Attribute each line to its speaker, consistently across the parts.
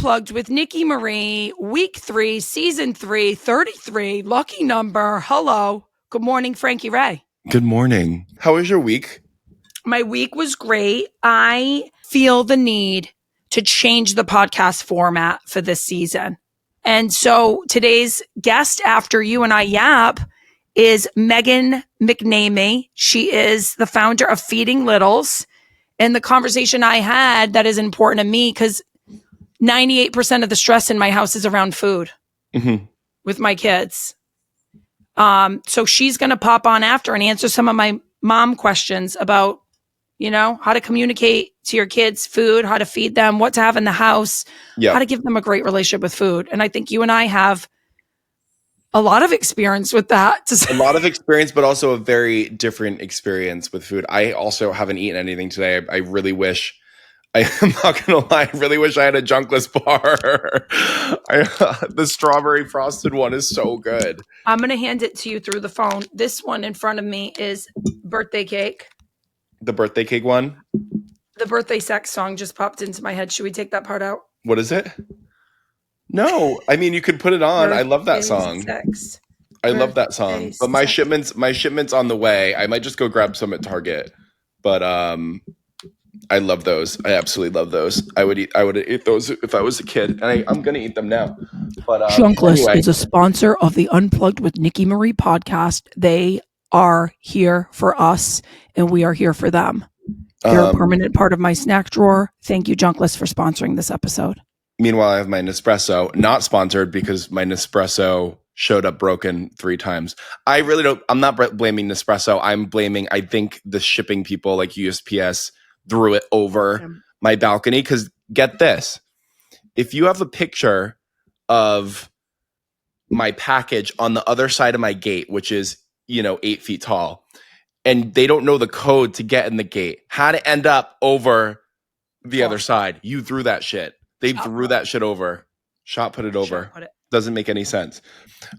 Speaker 1: Unplugged with Nicki Marie, week 3, season 3, 33, lucky number. Hello. Good morning, Frankie Ray.
Speaker 2: Good morning. How was your week?
Speaker 1: My week was great. I feel the need to change the podcast format for this season. And so today's guest after you and I yap is Megan McNamee. She is the founder of Feeding Littles. And the conversation I had that is important to me because 98% of the stress in my house is around food with my kids. So she's going to pop on after and answer some of my mom questions about, how to communicate to your kids food, how to feed them, what to have in the house, how to give them a great relationship with food. And I think you and I have a lot of experience with that.
Speaker 2: A lot of experience, but also a very different experience with food. I also haven't eaten anything today. I really wish, I'm not going to lie, I really wish I had a junkless bar. The strawberry frosted one is so good.
Speaker 1: I'm going to hand it to you through the phone. This one in front of me is birthday cake.
Speaker 2: The birthday cake one?
Speaker 1: The birthday sex song just popped into my head. Should we take that part out?
Speaker 2: What is it? No, I mean, you could put it on. I love that song.
Speaker 1: Sex.
Speaker 2: I love that song. But my shipment's on the way. I might just go grab some at Target. But I love those. I absolutely love those. I would eat those if I was a kid, and I'm gonna eat them now. But
Speaker 1: Junkless is a sponsor of the Unplugged with Nicki Marie podcast. They are here for us, and we are here for them. You're a permanent part of my snack drawer. Thank you, Junkless, for sponsoring this episode.
Speaker 2: Meanwhile, I have my Nespresso, not sponsored because my Nespresso showed up broken 3 times. I'm not blaming Nespresso. I think the shipping people like USPS threw it over my balcony. Because get this, if you have a picture of my package on the other side of my gate, which is, 8 feet tall, and they don't know the code to get in the gate, how to end up over the other side, you threw that shit. They threw that shit over. Put it over. Doesn't make any sense.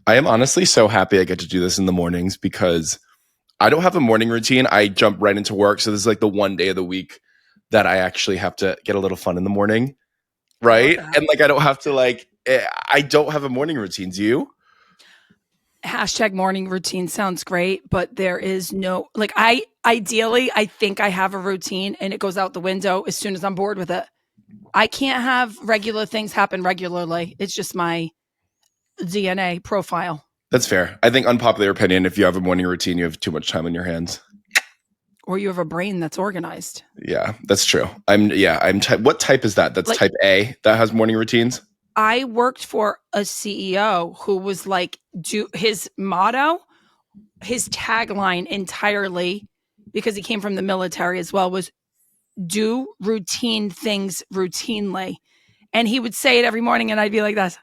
Speaker 2: I am honestly so happy I get to do this in the mornings because I don't have a morning routine. I jump right into work. So this is like the one day of the week that I actually have to get a little fun in the morning. Right. And I don't have to I don't have a morning routine. Do you?
Speaker 1: # morning routine sounds great, but there is no, I think I have a routine and it goes out the window as soon as I'm bored with it. I can't have regular things happen regularly. It's just my DNA profile. That's fair.
Speaker 2: I think unpopular opinion, if you have a morning routine, you have too much time on your hands.
Speaker 1: Or you have a brain that's organized.
Speaker 2: Yeah, that's true. I'm type. What type is that? That's type A that has morning routines?
Speaker 1: I worked for a CEO who was his motto, his tagline entirely, because he came from the military as well, was do routine things routinely. And he would say it every morning and I'd be like that.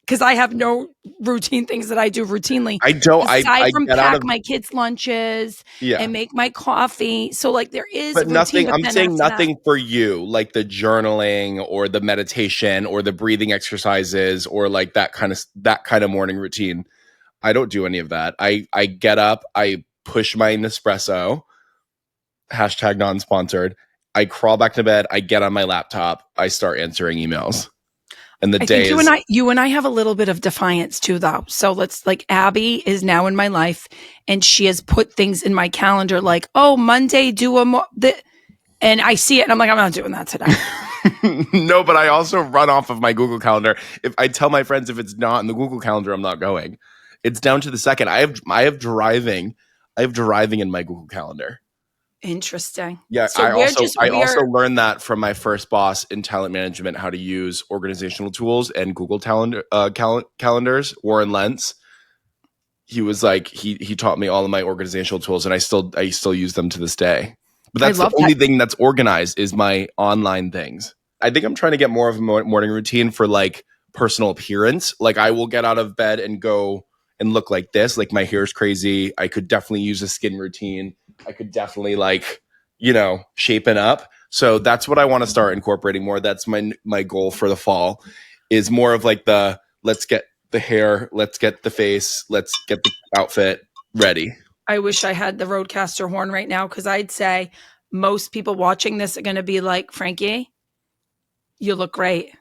Speaker 1: Because I have no routine things that I do routinely.
Speaker 2: I don't.
Speaker 1: Aside from pack my kids' lunches and make my coffee. So there is
Speaker 2: but nothing.
Speaker 1: Routine, but
Speaker 2: I'm saying nothing for you, like the journaling or the meditation or the breathing exercises or that kind of morning routine. I don't do any of that. I get up, I push my Nespresso, # non-sponsored. I crawl back to bed. I get on my laptop. I start answering emails. And I think
Speaker 1: you and I have a little bit of defiance too, though. So let's Abby is now in my life, and she has put things in my calendar Monday and I see it, and I'm I'm not doing that today.
Speaker 2: No, but I also run off of my Google Calendar. If I tell my friends if it's not in the Google Calendar, I'm not going. It's down to the second. I have driving in my Google Calendar.
Speaker 1: Interesting.
Speaker 2: Yeah, so I also learned that from my first boss in talent management, how to use organizational tools and Google calendars. Warren Lentz. He was he taught me all of my organizational tools, and I still use them to this day. But that's the only thing that's organized is my online things. I think I'm trying to get more of a morning routine for personal appearance. I will get out of bed and go and look like this. My hair's crazy. I could definitely use a skin routine. I could definitely shapen up. So that's what I want to start incorporating more. That's my goal for the fall is more of the let's get the hair, let's get the face, let's get the outfit ready.
Speaker 1: I wish I had the Roadcaster horn right now because I'd say most people watching this are going to be like, Frankie, you look great.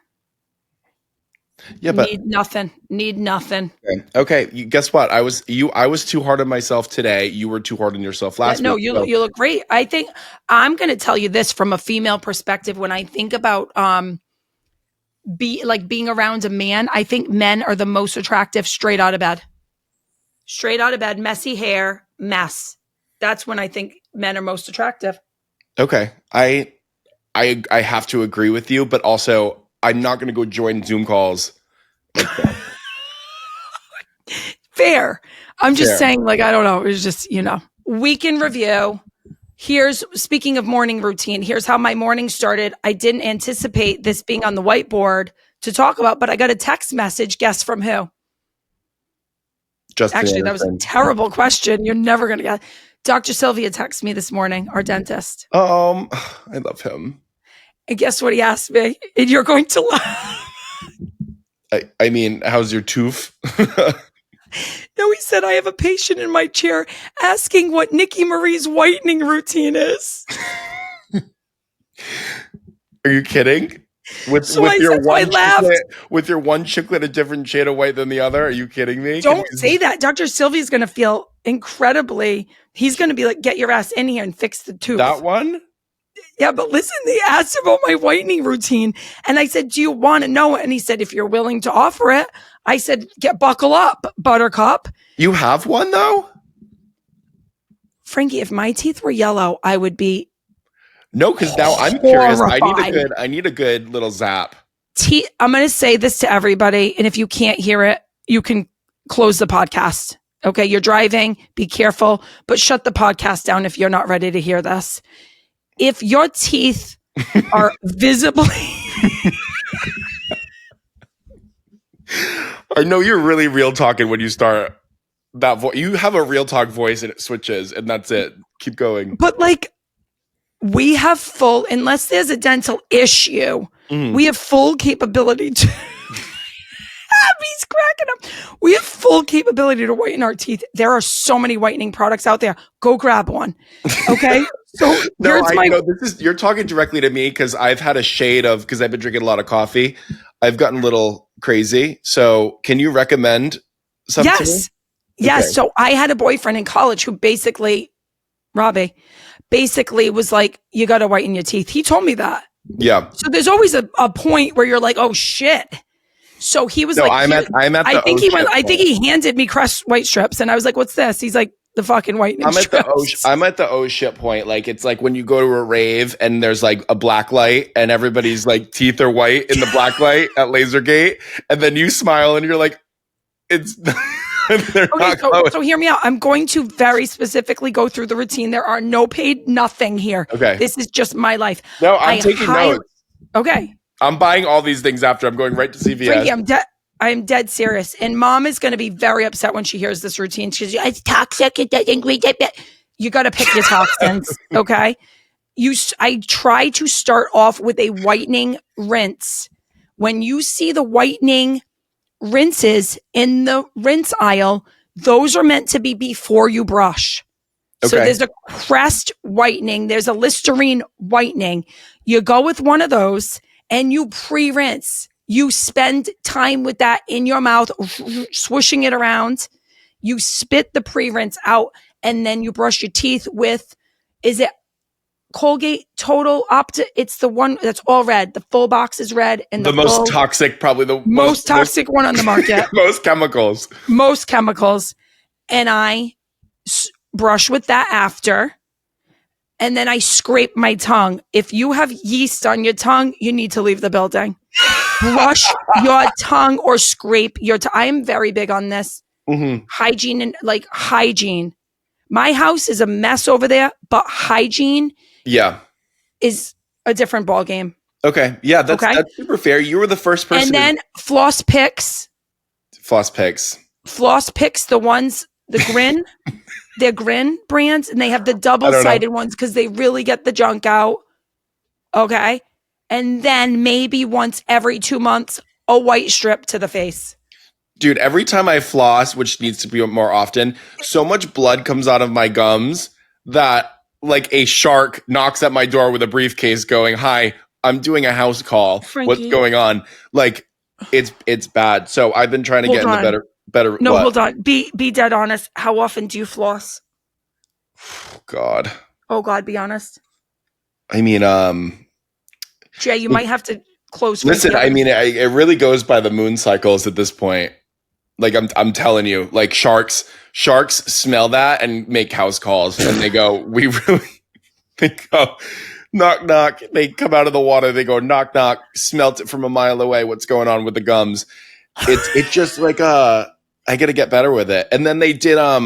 Speaker 2: Yeah, but
Speaker 1: Need nothing. Need nothing.
Speaker 2: okay. Guess what? I was too hard on myself today. You were too hard on yourself
Speaker 1: Yeah,
Speaker 2: last
Speaker 1: no,
Speaker 2: week.
Speaker 1: you
Speaker 2: So
Speaker 1: you look great. I think I'm going to tell you this from a female perspective. When I think about being around a man, I think men are the most attractive straight out of bed. Straight out of bed, messy hair, mess. That's when I think men are most attractive.
Speaker 2: okay, I have to agree with you, but also I'm not going to go join Zoom calls like that.
Speaker 1: Fair. I'm just
Speaker 2: Fair.
Speaker 1: saying, like, I don't know. It was just, week in review. Here's, speaking of morning routine, here's how my morning started. I didn't anticipate this being on the whiteboard to talk about, but I got a text message. Guess from who?
Speaker 2: Justin
Speaker 1: Actually, that was a
Speaker 2: Anderson.
Speaker 1: terrible question. You're never going to get. Dr. Sylvia texted me this morning, our dentist.
Speaker 2: I love him.
Speaker 1: And guess what he asked me? And you're going to laugh.
Speaker 2: I mean, how's your tooth?
Speaker 1: No, he said, I have a patient in my chair asking what Nicki Marie's whitening routine is.
Speaker 2: Are you kidding? With your one chiclet a different shade of white than the other? Are you kidding me?
Speaker 1: Don't say that. Dr. Sylvia's going to feel he's going to be like, get your ass in here and fix the tooth.
Speaker 2: That one?
Speaker 1: Yeah, but listen, they asked about my whitening routine. And I said, do you want to know it? And he said, if you're willing to offer it. I said, buckle up, buttercup.
Speaker 2: You have one though?
Speaker 1: Frankie, if my teeth were yellow, I would be.
Speaker 2: No, because now I'm curious. I need a good little zap.
Speaker 1: I'm going to say this to everybody. And if you can't hear it, you can close the podcast. Okay. You're driving, be careful, but shut the podcast down if you're not ready to hear this. If your teeth are visibly.
Speaker 2: I know you're really real talking when you start that voice. You have a real talk voice and it switches and that's it. Keep going.
Speaker 1: But like, we have unless there's a dental issue, we have full capability to. He's cracking up. We have full capability to whiten our teeth. There are so many whitening products out there. Go grab one. Okay. So
Speaker 2: no, you're talking directly to me because I've had a shade of, because I've been drinking a lot of coffee. I've gotten a little crazy. So can you recommend something?
Speaker 1: Yes. Yes. Okay. So I had a boyfriend in college who Robbie was like, you got to whiten your teeth. He told me that.
Speaker 2: Yeah.
Speaker 1: So there's always a point where you're like, oh shit. So he was like,
Speaker 2: I'm at
Speaker 1: I think he handed me Crest white strips and I was like, what's this? He's like, the fucking whitening strips.
Speaker 2: I'm at the shit point. Like, it's like when you go to a rave and there's like a black light and everybody's like teeth are white in the black light at Lasergate. And then you smile and you're like, it's okay,
Speaker 1: so hear me out. I'm going to very specifically go through the routine. There are no paid nothing here.
Speaker 2: Okay.
Speaker 1: This is just my life.
Speaker 2: No, I'm taking notes.
Speaker 1: Okay.
Speaker 2: I'm buying all these things after. I'm going right to CVS.
Speaker 1: Frankie, I'm dead serious. And mom is going to be very upset when she hears this routine. She's like, it's toxic. It doesn't agree. You got to pick your toxins. Okay. I try to start off with a whitening rinse. When you see the whitening rinses in the rinse aisle, those are meant to be before you brush. Okay. So there's a Crest whitening. There's a Listerine whitening. You go with one of those and you pre-rinse. You spend time with that in your mouth, swooshing it around. You spit the pre-rinse out and then you brush your teeth with, is it Colgate Total Opta? It's the one that's all red. The full box is red. And
Speaker 2: the most toxic, probably the
Speaker 1: most toxic one on the market.
Speaker 2: Most chemicals.
Speaker 1: And I brush with that after. And then I scrape my tongue. If you have yeast on your tongue, you need to leave the building. Brush your tongue or scrape your tongue. I am very big on this. Mm-hmm. Hygiene. My house is a mess over there, but hygiene is a different ballgame.
Speaker 2: Okay. Yeah, that's super fair. You were the first person.
Speaker 1: And then floss picks. The ones, the Grin. They're Grin brands, and they have the double-sided ones because they really get the junk out. Okay. And then maybe once every 2 months, a white strip to the face.
Speaker 2: Dude, every time I floss, which needs to be more often, so much blood comes out of my gums that like a shark knocks at my door with a briefcase going, hi, I'm doing a house call.
Speaker 1: Frankie.
Speaker 2: What's going on? Like, It's bad. So I've been trying to get
Speaker 1: Hold
Speaker 2: into
Speaker 1: on.
Speaker 2: better.
Speaker 1: No,
Speaker 2: What?
Speaker 1: hold on. Be dead honest. How often do you floss?
Speaker 2: God.
Speaker 1: Oh God, be honest.
Speaker 2: I mean,
Speaker 1: Jay, you might have to close right
Speaker 2: listen.
Speaker 1: the
Speaker 2: I
Speaker 1: other.
Speaker 2: mean, it really goes by the moon cycles at this point. Like I'm telling you, like sharks smell that and make house calls, and they go, we really. They go, knock knock. They come out of the water. They go, knock knock. Smelt it from a mile away. What's going on with the gums? It's just like I gotta get better with it. And then they did I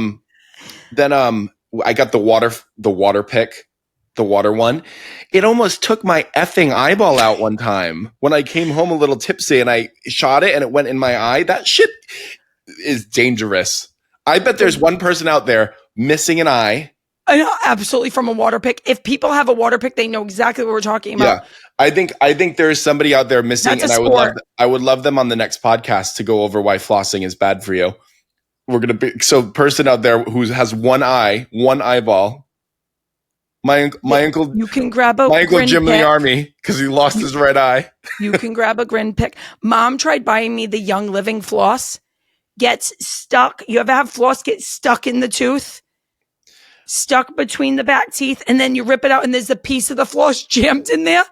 Speaker 2: got the water pick, the water one. It almost took my effing eyeball out one time when I came home a little tipsy and I shot it and it went in my eye. That shit is dangerous. I bet there's one person out there missing an eye.
Speaker 1: I know, absolutely, from a water pick. If people have a water pick, they know exactly what we're talking about.
Speaker 2: Yeah. I think there's somebody out there missing,
Speaker 1: That's
Speaker 2: and
Speaker 1: a sport.
Speaker 2: I would love them on the next podcast to go over why flossing is bad for you. We're gonna be person out there who has one eye, one eyeball. My uncle,
Speaker 1: You can grab a
Speaker 2: my uncle
Speaker 1: grin
Speaker 2: Jim in
Speaker 1: pick.
Speaker 2: the army because he lost his right eye.
Speaker 1: You can grab a grin pick. Mom tried buying me the Young Living floss. Gets stuck. You ever have floss get stuck in the tooth? Stuck between the back teeth, and then you rip it out, and there's a piece of the floss jammed in there.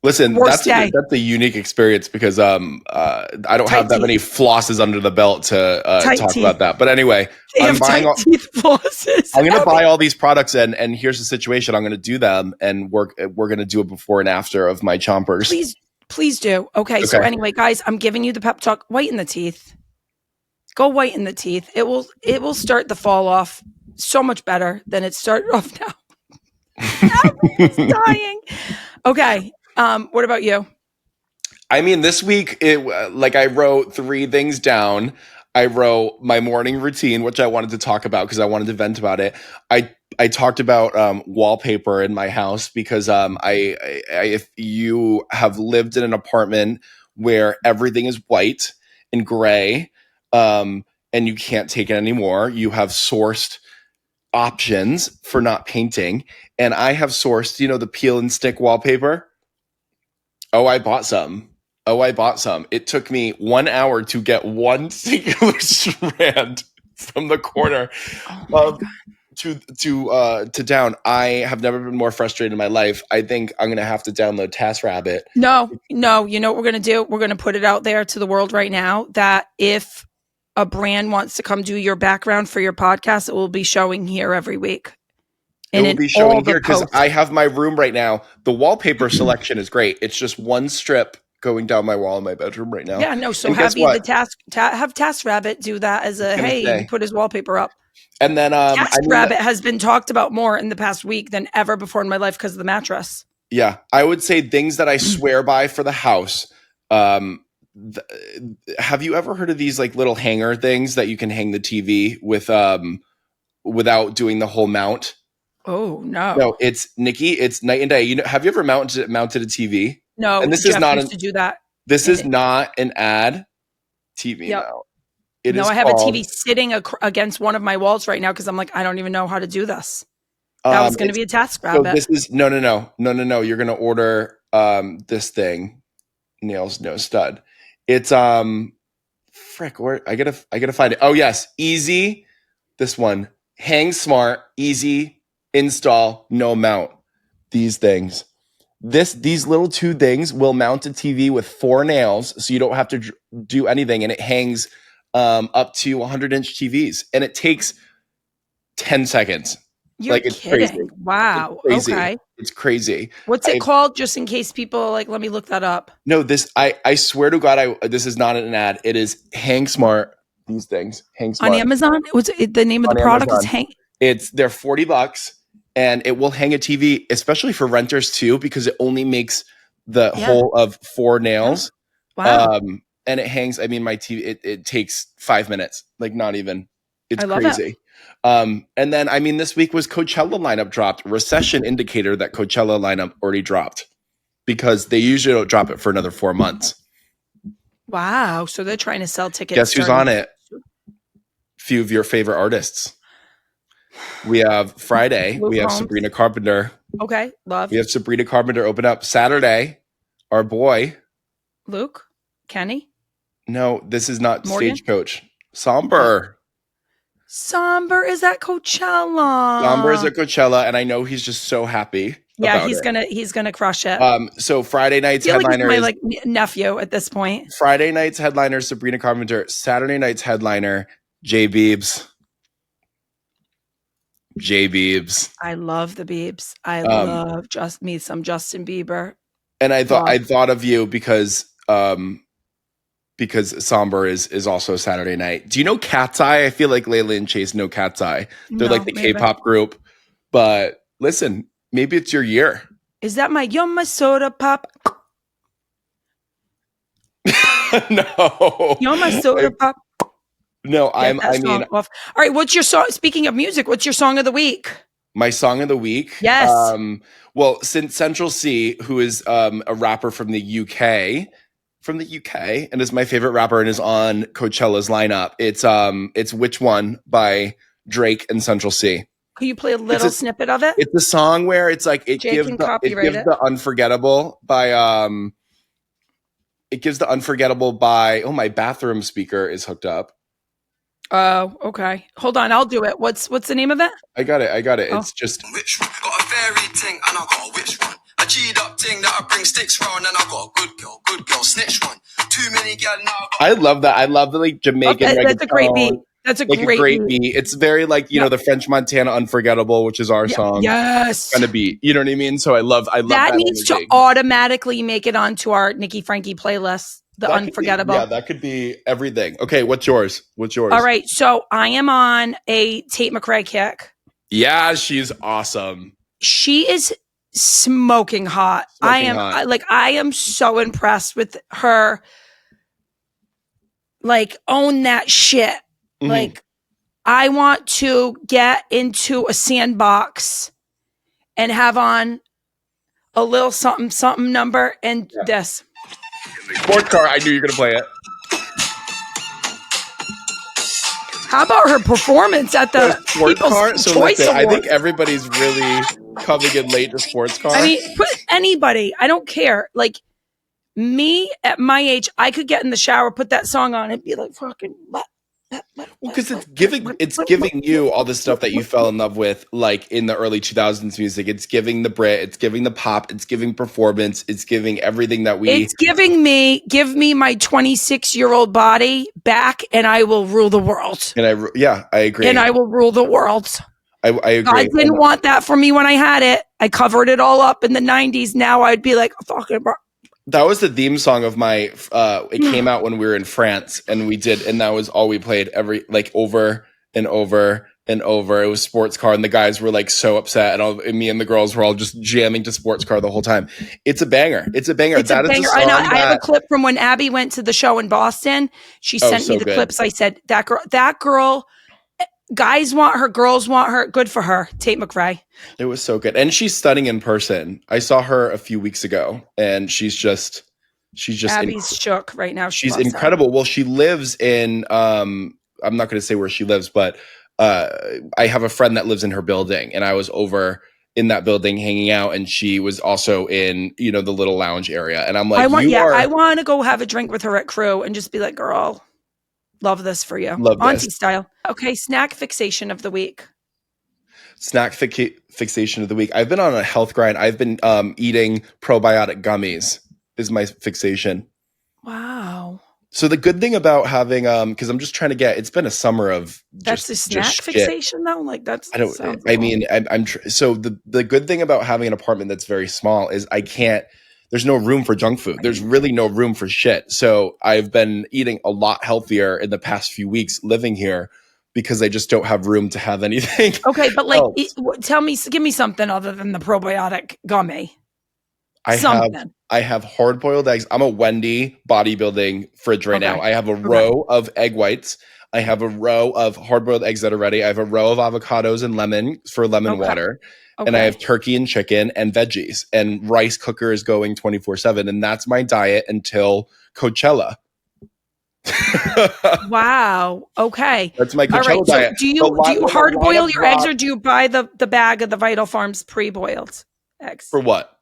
Speaker 2: Listen,
Speaker 1: Worst day.
Speaker 2: that's a unique experience because I don't
Speaker 1: Tight
Speaker 2: have that
Speaker 1: teeth.
Speaker 2: many flosses under the belt to talk
Speaker 1: teeth.
Speaker 2: about that. But anyway,
Speaker 1: They
Speaker 2: I'm
Speaker 1: have
Speaker 2: buying
Speaker 1: tight teeth flosses.
Speaker 2: I'm going to buy all these products and here's the situation. I'm going to do them and we're going to do a before and after of my chompers.
Speaker 1: Please do. Okay. So anyway, guys, I'm giving you the pep talk. Whiten the teeth. Go whiten the teeth. It will start the fall off so much better than it started off now. It's dying. Okay. What about you?
Speaker 2: I mean, this week, I wrote 3 things down. I wrote my morning routine, which I wanted to talk about because I wanted to vent about it. I talked about wallpaper in my house because if you have lived in an apartment where everything is white and gray, and you can't take it anymore, you have sourced options for not painting. And I have sourced, the peel and stick wallpaper. Oh, I bought some. It took me 1 hour to get one singular strand from the corner to down. I have never been more frustrated in my life. I think I'm going to have to download TaskRabbit.
Speaker 1: No. You know what we're going to do? We're going to put it out there to the world right now that if a brand wants to come do your background for your podcast, it will be showing here every week.
Speaker 2: It will be showing here because I have my room right now. The wallpaper selection is great. It's just one strip going down my wall in my bedroom right now.
Speaker 1: Yeah, no. So have TaskRabbit do that as a he put his wallpaper up.
Speaker 2: And then
Speaker 1: TaskRabbit has been talked about more in the past week than ever before in my life because of the mattress.
Speaker 2: Yeah, I would say things that I swear by for the house. Have you ever heard of these like little hanger things that you can hang the TV with without doing the whole mount?
Speaker 1: Oh no!
Speaker 2: No, it's Nicki. It's night and day. Have you ever mounted a TV?
Speaker 1: No,
Speaker 2: and this
Speaker 1: Jeff
Speaker 2: is not
Speaker 1: used to do that.
Speaker 2: This is not an ad TV
Speaker 1: yep.
Speaker 2: mount.
Speaker 1: I have a TV sitting against one of my walls right now because I'm like, I don't even know how to do this. That was going to be a TaskRabbit.
Speaker 2: So this is no. You're going to order this thing, nails no stud. It's frick. Where I gotta find it. Oh yes, easy. This one, hang smart, easy install, no mount. These things. These little 2 things will mount a TV with 4 nails, so you don't have to do anything, and it hangs up to 100-inch TVs, and it takes 10 seconds.
Speaker 1: You're kidding. Crazy. Wow.
Speaker 2: It's crazy.
Speaker 1: Okay.
Speaker 2: It's crazy.
Speaker 1: What's it called? Just in case people let me look that up.
Speaker 2: No, I swear to God, this is not an ad. It is Hang Smart. These things, Hang Smart.
Speaker 1: On Amazon? What's the name of the product? Is Hang.
Speaker 2: They're $40. And it will hang a TV, especially for renters too, because it only makes the whole of 4 nails.
Speaker 1: Wow.
Speaker 2: And it hangs. I mean, my TV, it takes 5 minutes, like not even. It's crazy. And then, I mean, this week was Coachella lineup dropped. Recession indicator that Coachella lineup already dropped because they usually don't drop it for another 4 months.
Speaker 1: Wow. So they're trying to sell tickets.
Speaker 2: Guess who's on it? Few of your favorite artists. We have Friday. We have Sabrina Carpenter.
Speaker 1: Okay, love.
Speaker 2: We have Sabrina Carpenter open up. Saturday, our boy
Speaker 1: Luke, Kenny.
Speaker 2: No, this is not
Speaker 1: Morgan?
Speaker 2: Stagecoach. Somber.
Speaker 1: Somber is at Coachella.
Speaker 2: Somber is at Coachella, and I know he's just so happy about it.
Speaker 1: He's gonna crush it.
Speaker 2: So Friday night's
Speaker 1: I feel
Speaker 2: headliner
Speaker 1: like he's my nephew at this point.
Speaker 2: Friday night's headliner Sabrina Carpenter. Saturday night's headliner J Beebs. J Beebs.
Speaker 1: I love the Biebs. I love some Justin Bieber.
Speaker 2: And I thought of you because Somber is also Saturday night. Do you know Cat's Eye? I feel like Layla and Chase know Cat's Eye. They're like the K-pop group. But listen, maybe it's your year.
Speaker 1: Is that my Yoma Soda Pop?
Speaker 2: No.
Speaker 1: Yoma Soda Pop?
Speaker 2: No,
Speaker 1: all right, what's your song? Speaking of music, what's your song of the week?
Speaker 2: My song of the week?
Speaker 1: Yes.
Speaker 2: Well, since Central C, who is a rapper from the UK, and is my favorite rapper and is on Coachella's lineup, it's Which One by Drake and Central C.
Speaker 1: Can you play a little snippet of it?
Speaker 2: It's a song where it's like it gives the Unforgettable by oh, my bathroom speaker is hooked up.
Speaker 1: Oh, okay. Hold on, I'll do it. What's the name of it?
Speaker 2: I got it.
Speaker 1: Oh.
Speaker 2: It's just
Speaker 3: which one? Got a fairy ting and I got a witch one. A cheat up ting that I bring sticks round and I got a good girl, snitch one. Too many gal now.
Speaker 2: I love that. I love the like Jamaican reggaeton.
Speaker 1: That's a great beat. That's a great beat.
Speaker 2: It's very like, you know, the French Montana Unforgettable, which is our song.
Speaker 1: Yes.
Speaker 2: Kind of beat. You know what I mean? So I love that
Speaker 1: needs to automatically make it onto our Nicki Frankie playlist. The Unforgettable.
Speaker 2: That could be everything. Okay, what's yours?
Speaker 1: All right, so I am on a Tate McRae kick.
Speaker 2: Yeah, she's awesome.
Speaker 1: She is smoking hot. I am so impressed with her. Like, own that shit. Mm-hmm. Like, I want to get into a sandbox and have on a little something number and this.
Speaker 2: Sports car, I knew you were going to play it.
Speaker 1: How about her performance at the
Speaker 2: Sports Car? So
Speaker 1: Choice Awards?
Speaker 2: I think everybody's really coming in late to Sports Car.
Speaker 1: I mean, put anybody. I don't care. Like, me at my age, I could get in the shower, put that song on, and be like, fucking...
Speaker 2: because it's giving you all the stuff that you fell in love with, like in the early 2000s music. It's giving the Brit, it's giving the pop, it's giving performance, it's giving everything that
Speaker 1: it's giving me. Give me my 26-year-old body back, and I will rule the world.
Speaker 2: And I agree.
Speaker 1: And I will rule the world.
Speaker 2: I agree.
Speaker 1: I didn't want that for me when I had it. I covered it all up in the 90s. Now I'd be like, fucking.
Speaker 2: That was the theme song of my, it came out when we were in France and that was all we played over and over and over. It was Sports Car and the guys were like so upset and me and the girls were all just jamming to Sports Car the whole time. It's a banger. It's a banger.
Speaker 1: I have a clip from when Abby went to the show in Boston. She sent me the clips. I said, that girl, guys want her, girls want her. Good for her. Tate McRae.
Speaker 2: It was so good. And she's stunning in person. I saw her a few weeks ago and she's just
Speaker 1: Abby's shook right now.
Speaker 2: She's incredible. Well, she lives in, I'm not going to say where she lives, but I have a friend that lives in her building and I was over in that building hanging out and she was also in, the little lounge area. And I'm like, I
Speaker 1: want to go have a drink with her at Crew and just be like, girl, love this for you.
Speaker 2: Love this.
Speaker 1: Auntie style. Okay. Snack fixation of the week.
Speaker 2: Snack fixation of the week. I've been on a health grind. I've been eating probiotic gummies is my fixation.
Speaker 1: Wow.
Speaker 2: So the good thing about having, because I'm just trying to it's been a summer of
Speaker 1: that's a snack fixation though? Like that's,
Speaker 2: I don't, I mean, so the good thing about having an apartment that's very small is there's no room for junk food. There's really no room for shit. So I've been eating a lot healthier in the past few weeks living here because I just don't have room to have anything.
Speaker 1: Okay, but like, give me something other than the probiotic gummy.
Speaker 2: I have hard-boiled eggs. I'm a Wendy bodybuilding fridge right now. I have a row of egg whites. I have a row of hard-boiled eggs that are ready. I have a row of avocados and lemon for lemon water. Okay. And I have turkey and chicken and veggies. And rice cooker is going 24/7. And that's my diet until Coachella.
Speaker 1: Wow. Okay.
Speaker 2: That's my Coachella diet.
Speaker 1: So do you hard boil your eggs or do you buy the bag of the Vital Farms pre-boiled eggs?
Speaker 2: For what?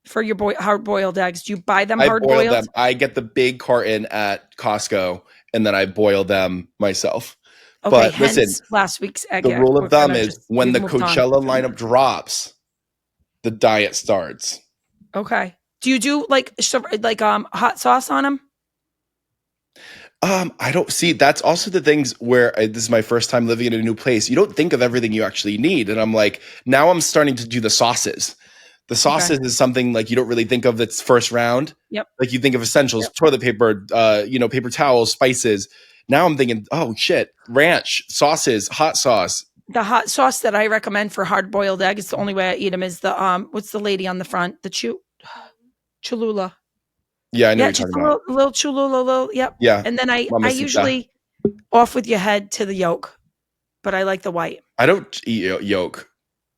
Speaker 1: for your hard-boiled eggs? Do you buy them
Speaker 2: I boil
Speaker 1: hard-boiled?
Speaker 2: them. I get the big carton at Costco, and then I boil them myself.
Speaker 1: Okay,
Speaker 2: But listen,
Speaker 1: hence last week's egg.
Speaker 2: the rule
Speaker 1: We're
Speaker 2: of thumb
Speaker 1: gonna
Speaker 2: is when
Speaker 1: we've
Speaker 2: the
Speaker 1: moved on.
Speaker 2: Coachella lineup drops, the diet starts.
Speaker 1: Okay. Do you do like hot sauce on them?
Speaker 2: I don't see. That's also the things where this is my first time living in a new place. You don't think of everything you actually need, and I'm like, now I'm starting to do the sauces. The sauces is something like you don't really think of that's first round.
Speaker 1: Yep.
Speaker 2: Like you think of essentials, toilet paper, paper towels, spices. Now I'm thinking, oh shit, ranch, sauces, hot sauce.
Speaker 1: The hot sauce that I recommend for hard-boiled egg, it's the only way I eat them, is the what's the lady on the front? The Cholula.
Speaker 2: Yeah, I know
Speaker 1: Yeah,
Speaker 2: what
Speaker 1: just
Speaker 2: you're talking about.
Speaker 1: little Cholula, yep.
Speaker 2: Yeah.
Speaker 1: And then I
Speaker 2: Mamacita.
Speaker 1: usually off with your head to the yolk, but I like the white.
Speaker 2: I don't eat yolk.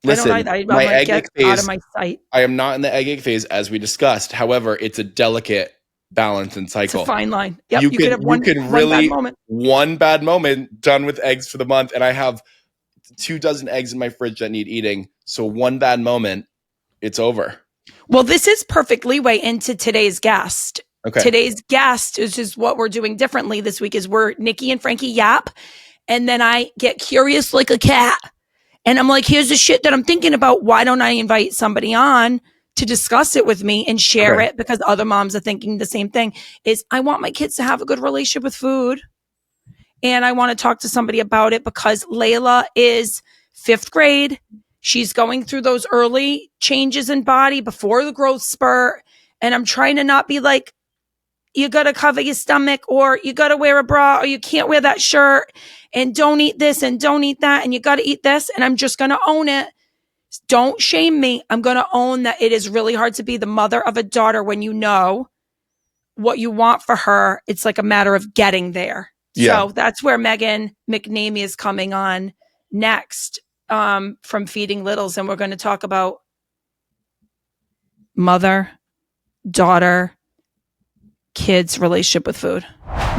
Speaker 2: Listen,
Speaker 1: I don't either.
Speaker 2: my
Speaker 1: I'm like,
Speaker 2: egg
Speaker 1: get
Speaker 2: yolk phase,
Speaker 1: out of my sight.
Speaker 2: I am not in the egg yolk phase as we discussed. However, it's a delicate balance and
Speaker 1: It's
Speaker 2: cycle.
Speaker 1: a fine line. Yep,
Speaker 2: You
Speaker 1: could have one bad moment.
Speaker 2: One bad moment done with eggs for the month, and I have 24 eggs in my fridge that need eating. So one bad moment, it's over.
Speaker 1: Well, this is perfect leeway into today's guest.
Speaker 2: Okay.
Speaker 1: Today's guest is just what we're doing differently this week is we're Nicki and Frankie yap. And then I get curious like a cat. And I'm like, here's the shit that I'm thinking about. Why don't I invite somebody on to discuss it with me and share it? Because other moms are thinking the same thing. Is I want my kids to have a good relationship with food. And I want to talk to somebody about it because Layla is 5th grade. She's going through those early changes in body before the growth spurt. And I'm trying to not be like, you got to cover your stomach or you got to wear a bra or you can't wear that shirt and don't eat this and don't eat that and you got to eat this. And I'm just going to own it. Don't shame me. I'm going to own that it is really hard to be the mother of a daughter when you know what you want for her. It's like a matter of getting there.
Speaker 2: Yeah.
Speaker 1: So that's where Megan McNamee is coming on next from Feeding Littles. And we're going to talk about mother, daughter, kids' relationship with food.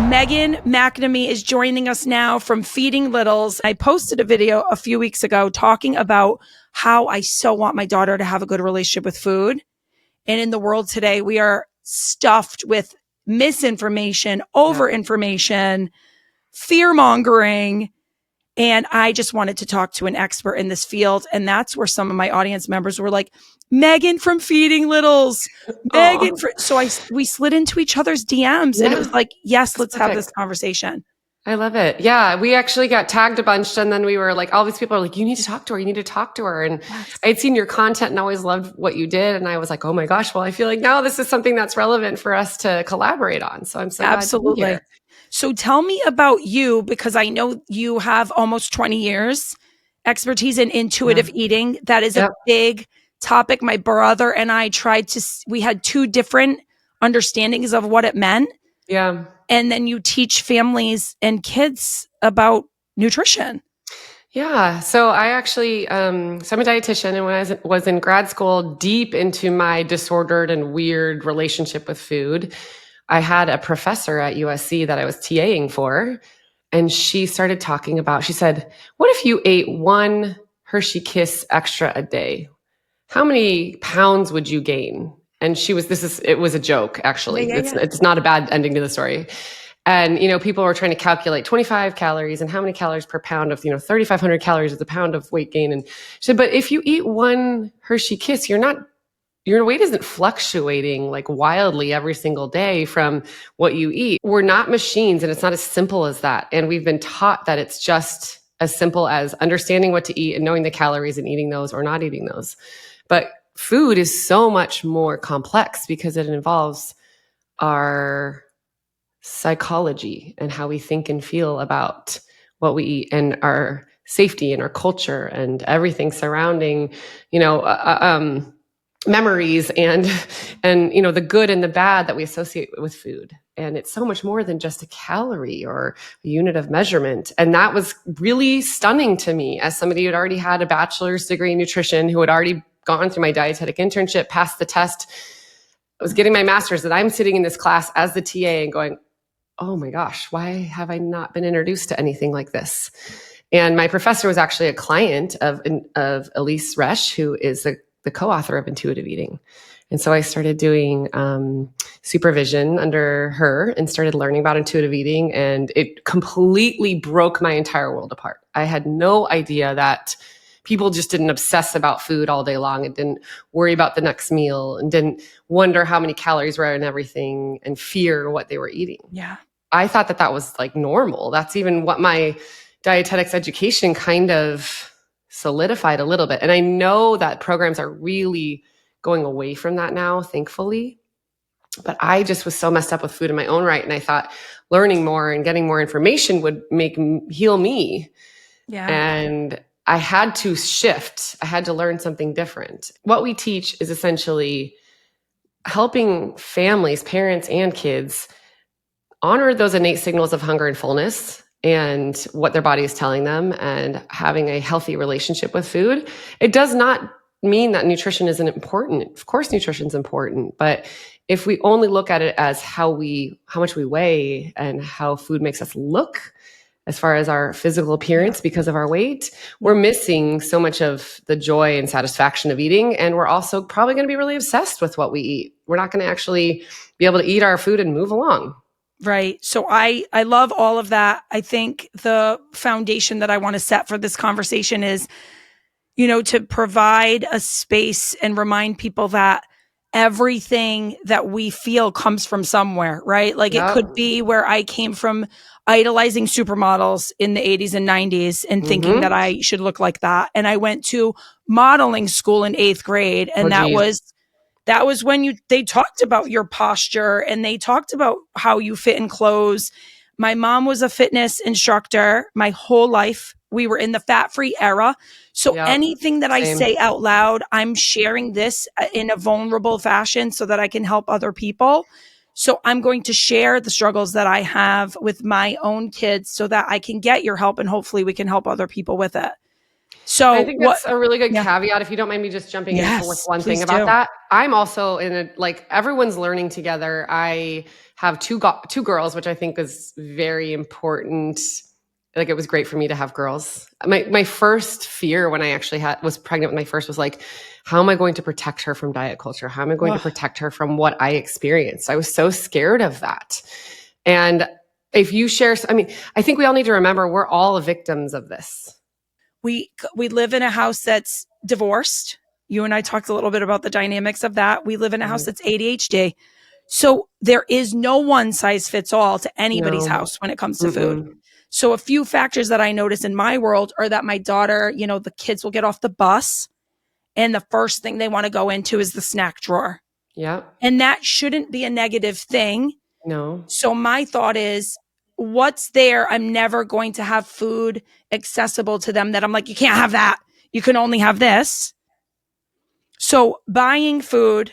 Speaker 1: Megan McNamee is joining us now from Feeding Littles. I posted a video a few weeks ago talking about how I so want my daughter to have a good relationship with food. And in the world today, we are stuffed with misinformation, overinformation, fear-mongering. And I just wanted to talk to an expert in this field. And that's where some of my audience members were like, Megan from Feeding Littles. Megan. So we slid into each other's DMs and it was like, yes, let's have this conversation.
Speaker 4: I love it. Yeah. We actually got tagged a bunch and then we were like, all these people are like, you need to talk to her. You need to talk to her. And I'd seen your content and always loved what you did. And I was like, oh my gosh, well, I feel like now this is something that's relevant for us to collaborate on. So I'm so glad to be here.
Speaker 1: So tell me about you, because I know you have almost 20 years expertise in intuitive eating. That is a big topic. My brother and I we had 2 different understandings of what it meant.
Speaker 4: Yeah.
Speaker 1: And then you teach families and kids about nutrition.
Speaker 4: Yeah. So I actually, so I'm a dietitian, and when I was in grad school, deep into my disordered and weird relationship with food, I had a professor at USC that I was TAing for, and she started talking about, she said, what if you ate 1 Hershey Kiss extra a day? How many pounds would you gain? And it was a joke, actually. It's not a bad ending to the story. And, people were trying to calculate 25 calories and how many calories per pound of, 3,500 calories is a pound of weight gain. And she said, but if you eat 1 Hershey Kiss, your weight isn't fluctuating like wildly every single day from what you eat. We're not machines, and it's not as simple as that. And we've been taught that it's just as simple as understanding what to eat and knowing the calories and eating those or not eating those. But food is so much more complex because it involves our psychology and how we think and feel about what we eat and our safety and our culture and everything surrounding, memories and the good and the bad that we associate with food. And it's so much more than just a calorie or a unit of measurement. And that was really stunning to me as somebody who had already had a bachelor's degree in nutrition, who had already gone through my dietetic internship, passed the test. I was getting my master's, and I'm sitting in this class as the TA and going, oh my gosh, why have I not been introduced to anything like this? And my professor was actually a client of Elise Resch, who is the the co-author of Intuitive Eating. And so I started doing supervision under her and started learning about intuitive eating. And it completely broke my entire world apart. I had no idea that people just didn't obsess about food all day long and didn't worry about the next meal and didn't wonder how many calories were in everything and fear what they were eating.
Speaker 1: Yeah.
Speaker 4: I thought that that was like normal. That's even what my dietetics education kind of solidified a little bit. And I know that programs are really going away from that now, thankfully. But I just was so messed up with food in my own right. And I thought learning more and getting more information would heal me.
Speaker 1: Yeah.
Speaker 4: And I had to shift. I had to learn something different. What we teach is essentially helping families, parents, and kids honor those innate signals of hunger and fullness and what their body is telling them and having a healthy relationship with food. It does not mean that nutrition isn't important. Of course, nutrition is important, but if we only look at it as how much we weigh and how food makes us look as far as our physical appearance because of our weight, we're missing so much of the joy and satisfaction of eating. And we're also probably going to be really obsessed with what we eat. We're not going to actually be able to eat our food and move along.
Speaker 1: Right. So I love all of that. I think the foundation that I want to set for this conversation is, to provide a space and remind people that everything that we feel comes from somewhere, right? Like it could be where I came from idolizing supermodels in the 80s and 90s and thinking that I should look like that. And I went to modeling school in 8th grade. And that was when they talked about your posture and they talked about how you fit in clothes. My mom was a fitness instructor my whole life. We were in the fat-free era. So anything that I say out loud, I'm sharing this in a vulnerable fashion so that I can help other people. So I'm going to share the struggles that I have with my own kids so that I can get your help and hopefully we can help other people with it. So
Speaker 4: I think that's a really good caveat. If you don't mind me just jumping in with one thing about that. I'm also everyone's learning together. I have two girls, which I think is very important. Like it was great for me to have girls. My first fear when I actually was pregnant with my first was like, how am I going to protect her from diet culture? How am I going to protect her from what I experienced? I was so scared of that. And if you share, I think we all need to remember we're all victims of this.
Speaker 1: We live in a house that's divorced. You and I talked a little bit about the dynamics of that. We live in a house that's ADHD. So there is no one size fits all to anybody's house when it comes to food. So a few factors that I notice in my world are that my daughter, the kids will get off the bus and the first thing they want to go into is the snack drawer.
Speaker 4: Yeah.
Speaker 1: And that shouldn't be a negative thing.
Speaker 4: No.
Speaker 1: So my thought is, what's there? I'm never going to have food accessible to them that I'm like, you can't have that. You can only have this. So buying food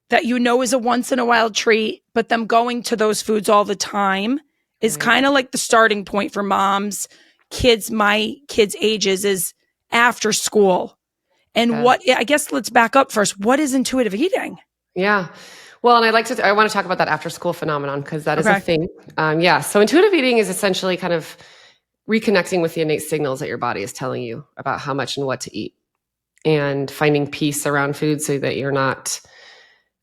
Speaker 1: that is a once in a while treat, but them going to those foods all the time is kind of like the starting point for moms, my kids' ages is after school. And I guess let's back up first. What is intuitive eating?
Speaker 4: Yeah. Well, and I want to talk about that after school phenomenon because that is a thing. So intuitive eating is essentially kind of reconnecting with the innate signals that your body is telling you about how much and what to eat and finding peace around food so that you're not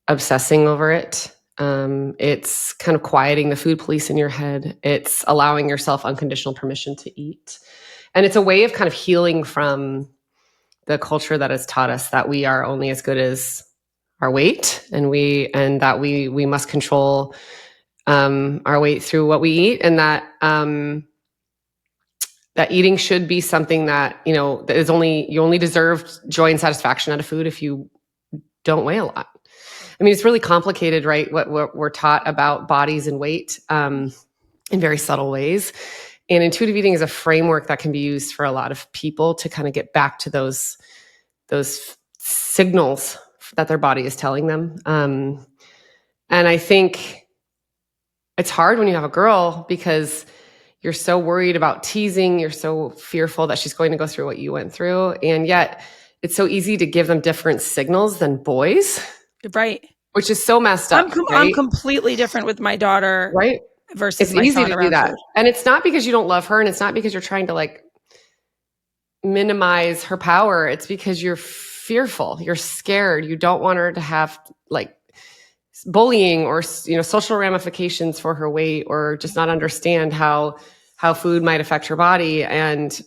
Speaker 4: obsessing over it. It's kind of quieting the food police in your head. It's allowing yourself unconditional permission to eat. And it's a way of kind of healing from the culture that has taught us that we are only as good as our weight and that we must control our weight through what we eat, and that that eating should be something that that is you only deserve joy and satisfaction out of food if you don't weigh a lot. It's really complicated, right? What we're taught about bodies and weight in very subtle ways. And intuitive eating is a framework that can be used for a lot of people to kind of get back to those signals that their body is telling them. And I think it's hard when you have a girl because you're so worried about teasing. You're so fearful that she's going to go through what you went through. And yet it's so easy to give them different signals than boys.
Speaker 1: Right.
Speaker 4: Which is so messed up.
Speaker 1: I'm completely different with my daughter.
Speaker 4: Right.
Speaker 1: Versus
Speaker 4: it's easy to do that. Food. And it's not because you don't love her and it's not because you're trying to minimize her power. It's because you're fearful. You're scared. You don't want her to have like bullying or, social ramifications for her weight, or just not understand how food might affect her body. And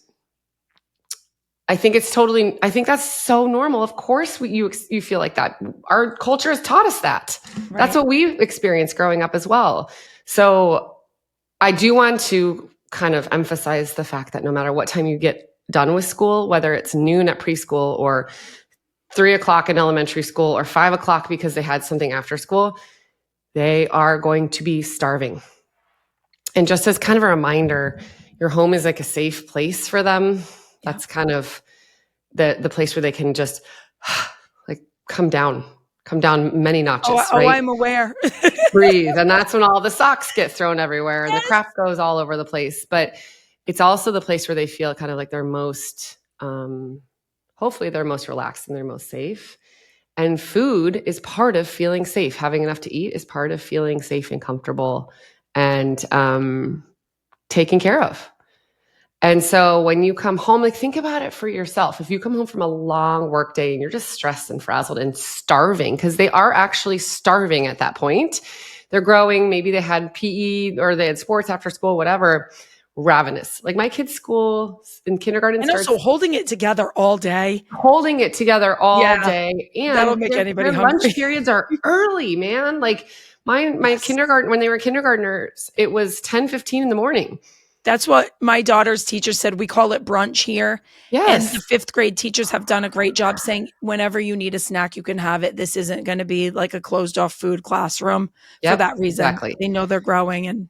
Speaker 4: I think that's so normal. Of course, you feel like that. Our culture has taught us that. Right. That's what we've experienced growing up as well. So I do want to kind of emphasize the fact that no matter what time you get done with school, whether it's noon at preschool or 3:00 in elementary school or 5:00 because they had something after school, they are going to be starving. And just as kind of a reminder, your home is like a safe place for them. That's kind of the place where they can just like come down many notches. Right?
Speaker 1: Oh, I'm aware.
Speaker 4: Breathe. And that's when all the socks get thrown everywhere and the crap goes all over the place. But it's also the place where they feel kind of like they're most, hopefully they're most relaxed and they're most safe. And food is part of feeling safe. Having enough to eat is part of feeling safe and comfortable and taken care of. And so when you come home, like think about it for yourself. If you come home from a long work day and you're just stressed and frazzled and starving, because they are actually starving at that point. They're growing. Maybe they had PE or they had sports after school, whatever. Ravenous. Like my kids' school in kindergarten
Speaker 1: starts. And also holding it together all day. And that'll make anybody hungry.
Speaker 4: Lunch periods are early, man. Like my kindergarten, when they were kindergartners, it was 10:15 in the morning.
Speaker 1: That's what my daughter's teacher said. We call it brunch here.
Speaker 4: Yes.
Speaker 1: And the 5th grade teachers have done a great job saying, whenever you need a snack, you can have it. This isn't going to be like a closed off food classroom for that reason.
Speaker 4: Exactly.
Speaker 1: They know they're growing and.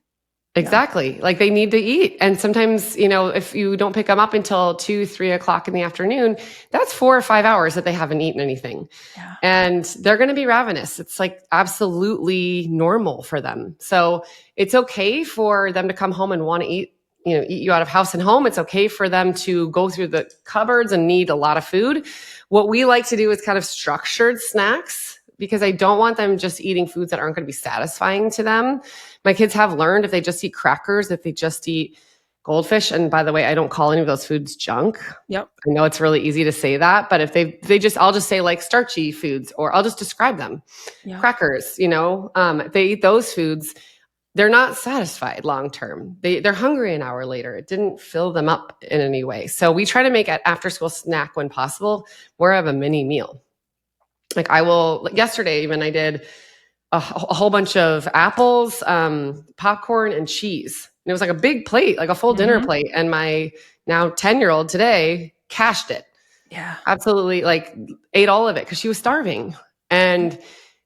Speaker 4: Exactly. Like they need to eat. And sometimes, if you don't pick them up until 2-3 o'clock in the afternoon, that's 4 or 5 hours that they haven't eaten anything.
Speaker 1: Yeah.
Speaker 4: And they're going to be ravenous. It's like absolutely normal for them. So it's okay for them to come home and want to eat you out of house and home. It's okay for them to go through the cupboards and need a lot of food. What we like to do is kind of structured snacks, because I don't want them just eating foods that aren't going to be satisfying to them. My kids have learned if they just eat crackers, if they just eat goldfish, and by the way, I don't call any of those foods junk.
Speaker 1: Yep.
Speaker 4: I know it's really easy to say that, but if I'll just say like starchy foods, or I'll just describe them. Yeah. Crackers, if they eat those foods, they're not satisfied long-term. They're hungry an hour later. It didn't fill them up in any way. So we try to make an after-school snack when possible more of a mini meal. Like yesterday even I did a whole bunch of apples, popcorn, and cheese. And it was like a big plate, like a full dinner plate. And my now 10-year-old today cashed it.
Speaker 1: Yeah.
Speaker 4: Absolutely, like ate all of it because she was starving. And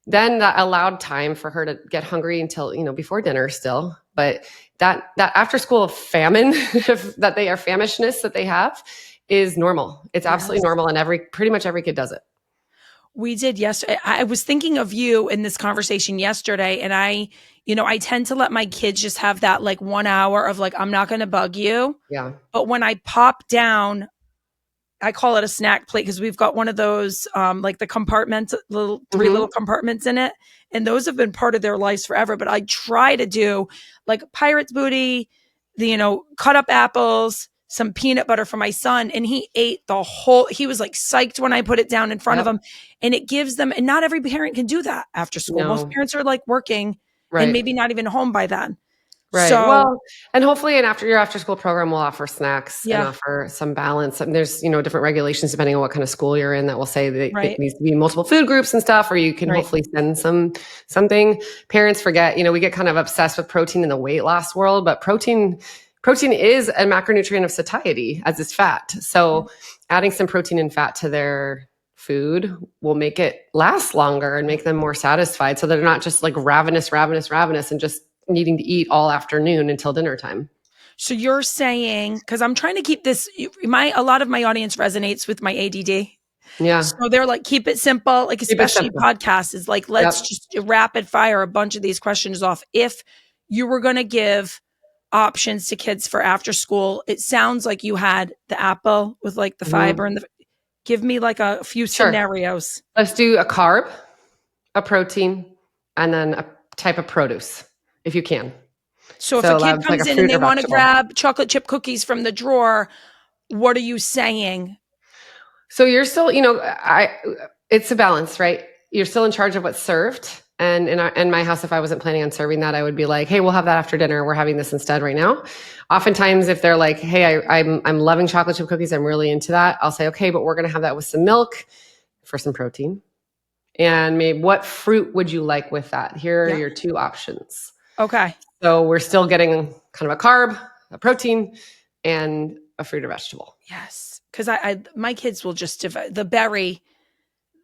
Speaker 4: then that allowed time for her to get hungry until, before dinner still. But that after school famine, that they are famishness that they have is normal. It's absolutely normal. And pretty much every kid does it.
Speaker 1: We did yesterday. I was thinking of you in this conversation yesterday, and I tend to let my kids just have that like 1 hour of like, I'm not going to bug you.
Speaker 4: Yeah.
Speaker 1: But when I pop down, I call it a snack plate because we've got one of those, like the compartments, three little compartments in it. And those have been part of their lives forever. But I try to do like pirate's booty, cut up apples, some peanut butter for my son. And he ate he was like psyched when I put it down in front of him. And it gives them, and not every parent can do that after school. No. Most parents are like working and maybe not even home by then.
Speaker 4: Right.
Speaker 1: So,
Speaker 4: and hopefully your after school program will offer snacks and offer some balance. And there's, different regulations depending on what kind of school you're in that will say that it needs to be multiple food groups and stuff, or you can hopefully send something. Parents forget, we get kind of obsessed with protein in the weight loss world, but protein is a macronutrient of satiety, as is fat. So adding some protein and fat to their food will make it last longer and make them more satisfied. So they're not just like ravenous and just needing to eat all afternoon until dinner time.
Speaker 1: So you're saying, because I'm trying to keep this, a lot of my audience resonates with my ADD.
Speaker 4: Yeah.
Speaker 1: So they're like, keep it simple, like especially podcasts is like, let's just rapid fire a bunch of these questions off. If you were going to give options to kids for after school, it sounds like you had the apple with like the fiber and give me like a few scenarios.
Speaker 4: Let's do a carb, a protein, and then a type of produce. If you can.
Speaker 1: So if a kid comes in and they want to grab chocolate chip cookies from the drawer, what are you saying?
Speaker 4: So you're still, it's a balance, right? You're still in charge of what's served. And in my house, if I wasn't planning on serving that, I would be like, hey, we'll have that after dinner. We're having this instead right now. Oftentimes, if they're like, hey, I'm loving chocolate chip cookies, I'm really into that, I'll say, okay, but we're going to have that with some milk for some protein. And maybe what fruit would you like with that? Here are your two options.
Speaker 1: Okay.
Speaker 4: So we're still getting kind of a carb, a protein, and a fruit or vegetable.
Speaker 1: Yes. Because my kids will just, the berry,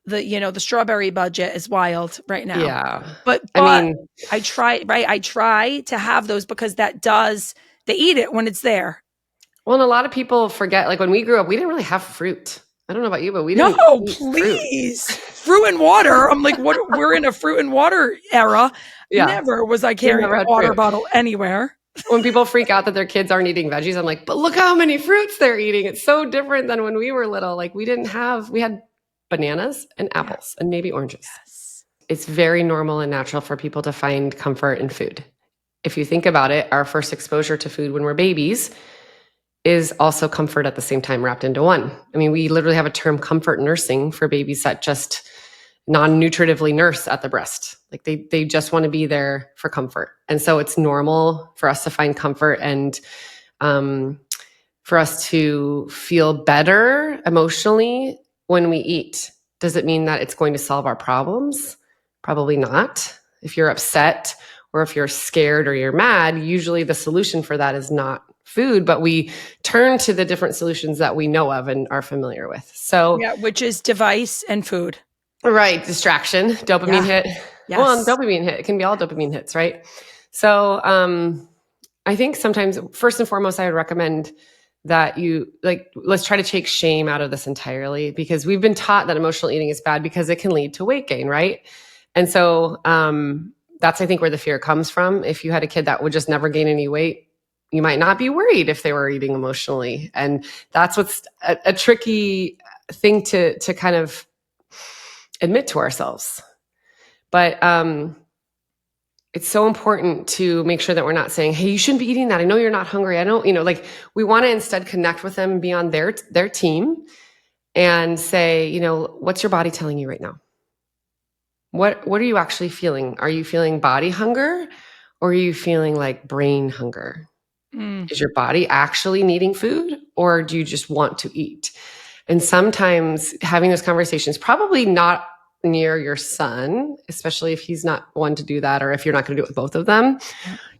Speaker 1: the strawberry budget is wild right now.
Speaker 4: Yeah.
Speaker 1: But I try to have those because they eat it when it's there.
Speaker 4: Well, and a lot of people forget, like when we grew up, we didn't really have fruit. I don't know about you, but we didn't.
Speaker 1: No, please. Fruit and water. I'm like, what? We're in a fruit and water era. Yeah. Never was I carrying a water bottle anywhere.
Speaker 4: When people freak out that their kids aren't eating veggies, I'm like, but look how many fruits they're eating. It's so different than when we were little. Like we had bananas and apples and maybe oranges. Yes. It's very normal and natural for people to find comfort in food. If you think about it, our first exposure to food when we're babies is also comfort at the same time wrapped into one. I mean, we literally have a term comfort nursing for babies that just non-nutritively nurse at the breast. Like they just want to be there for comfort. And so it's normal for us to find comfort and for us to feel better emotionally when we eat. Does it mean that it's going to solve our problems? Probably not. If you're upset or if you're scared or you're mad, usually the solution for that is not food, but we turn to the different solutions that we know of and are familiar with. So
Speaker 1: which is device and food.
Speaker 4: Right. Distraction, dopamine hit. Yes. Well, dopamine hit. It can be all dopamine hits, right? So I think sometimes, first and foremost, I would recommend that let's try to take shame out of this entirely, because we've been taught that emotional eating is bad because it can lead to weight gain, right? And so that's, I think, where the fear comes from. If you had a kid that would just never gain any weight, you might not be worried if they were eating emotionally. And that's what's a tricky thing to kind of admit to ourselves. But it's so important to make sure that we're not saying, hey, you shouldn't be eating that. I know you're not hungry. I don't, we want to instead connect with them and be on their team and say, what's your body telling you right now? What are you actually feeling? Are you feeling body hunger or are you feeling like brain hunger? Is your body actually needing food or do you just want to eat? And sometimes having those conversations, probably not near your son, especially if he's not one to do that, or if you're not going to do it with both of them,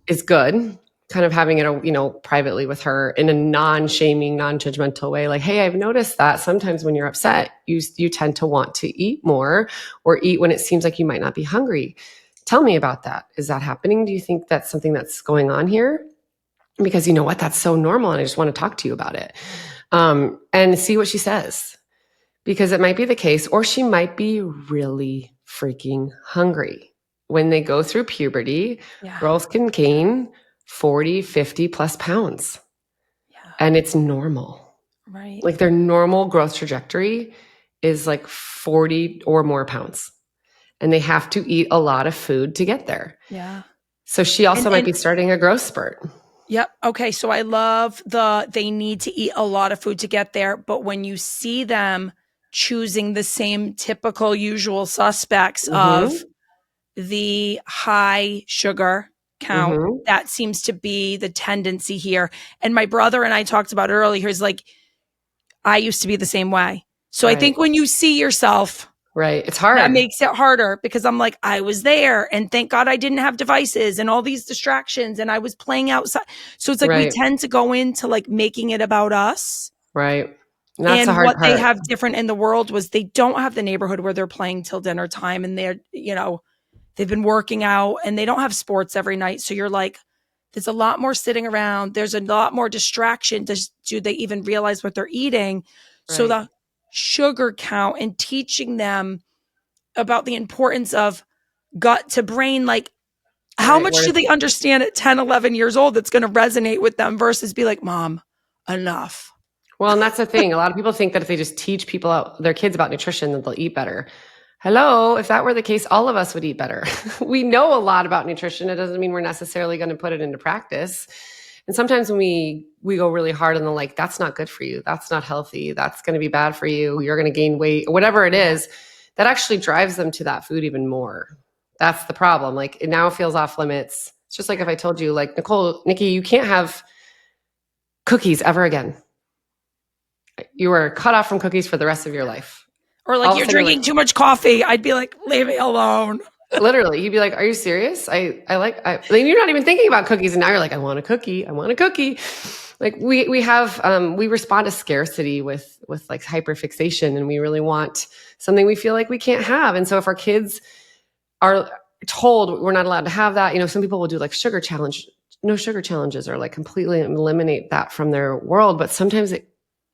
Speaker 4: is good. Kind of having it, privately with her in a non-shaming, non-judgmental way. Like, hey, I've noticed that sometimes when you're upset, you tend to want to eat more or eat when it seems like you might not be hungry. Tell me about that. Is that happening? Do you think that's something that's going on here? Because you know what? That's so normal. And I just want to talk to you about it. And see what she says. Because it might be the case, or she might be really freaking hungry. When they go through puberty, girls can gain 40, 50 plus pounds. Yeah. And it's normal.
Speaker 1: Right.
Speaker 4: Like their normal growth trajectory is like 40 or more pounds. And they have to eat a lot of food to get there.
Speaker 1: Yeah.
Speaker 4: So she also might be starting a growth spurt.
Speaker 1: Yep. Okay. So I love they need to eat a lot of food to get there. But when you see them choosing the same typical usual suspects of the high sugar count, that seems to be the tendency here. And my brother and I talked about earlier is like, I used to be the same way. So I think when you see yourself,
Speaker 4: right, it's hard.
Speaker 1: That makes it harder because I'm like, I was there and thank God I didn't have devices and all these distractions and I was playing outside. So it's like we tend to go into like making it about us.
Speaker 4: Right. That's
Speaker 1: and
Speaker 4: the hard
Speaker 1: what
Speaker 4: part.
Speaker 1: They have different in the world was they don't have the neighborhood where they're playing till dinner time and they're, they've been working out and they don't have sports every night. So you're like, there's a lot more sitting around. There's a lot more distraction. Do they even realize what they're eating? Right. So the sugar count and teaching them about the importance of gut to brain, like how much do they understand at 10, 11 years old that's going to resonate with them versus be like, Mom, enough.
Speaker 4: Well, and that's the thing. A lot of people think that if they just teach their kids about nutrition, that they'll eat better. Hello, if that were the case, all of us would eat better. We know a lot about nutrition. It doesn't mean we're necessarily going to put it into practice. And sometimes when we go really hard on the like, that's not good for you. That's not healthy. That's going to be bad for you. You're going to gain weight, or whatever it is, that actually drives them to that food even more. That's the problem. Like it now feels off limits. It's just like if I told you, like, Nicki, you can't have cookies ever again. You are cut off from cookies for the rest of your life.
Speaker 1: Or like you're drinking too much coffee. I'd be like, leave me alone. Literally,
Speaker 4: you'd be like, are you serious? You're not even thinking about cookies. And now you're like, I want a cookie. I want a cookie. Like we respond to scarcity with like hyperfixation, and we really want something we feel like we can't have. And so if our kids are told we're not allowed to have that, some people will do like sugar challenge, no sugar challenges, or like completely eliminate that from their world. But sometimes it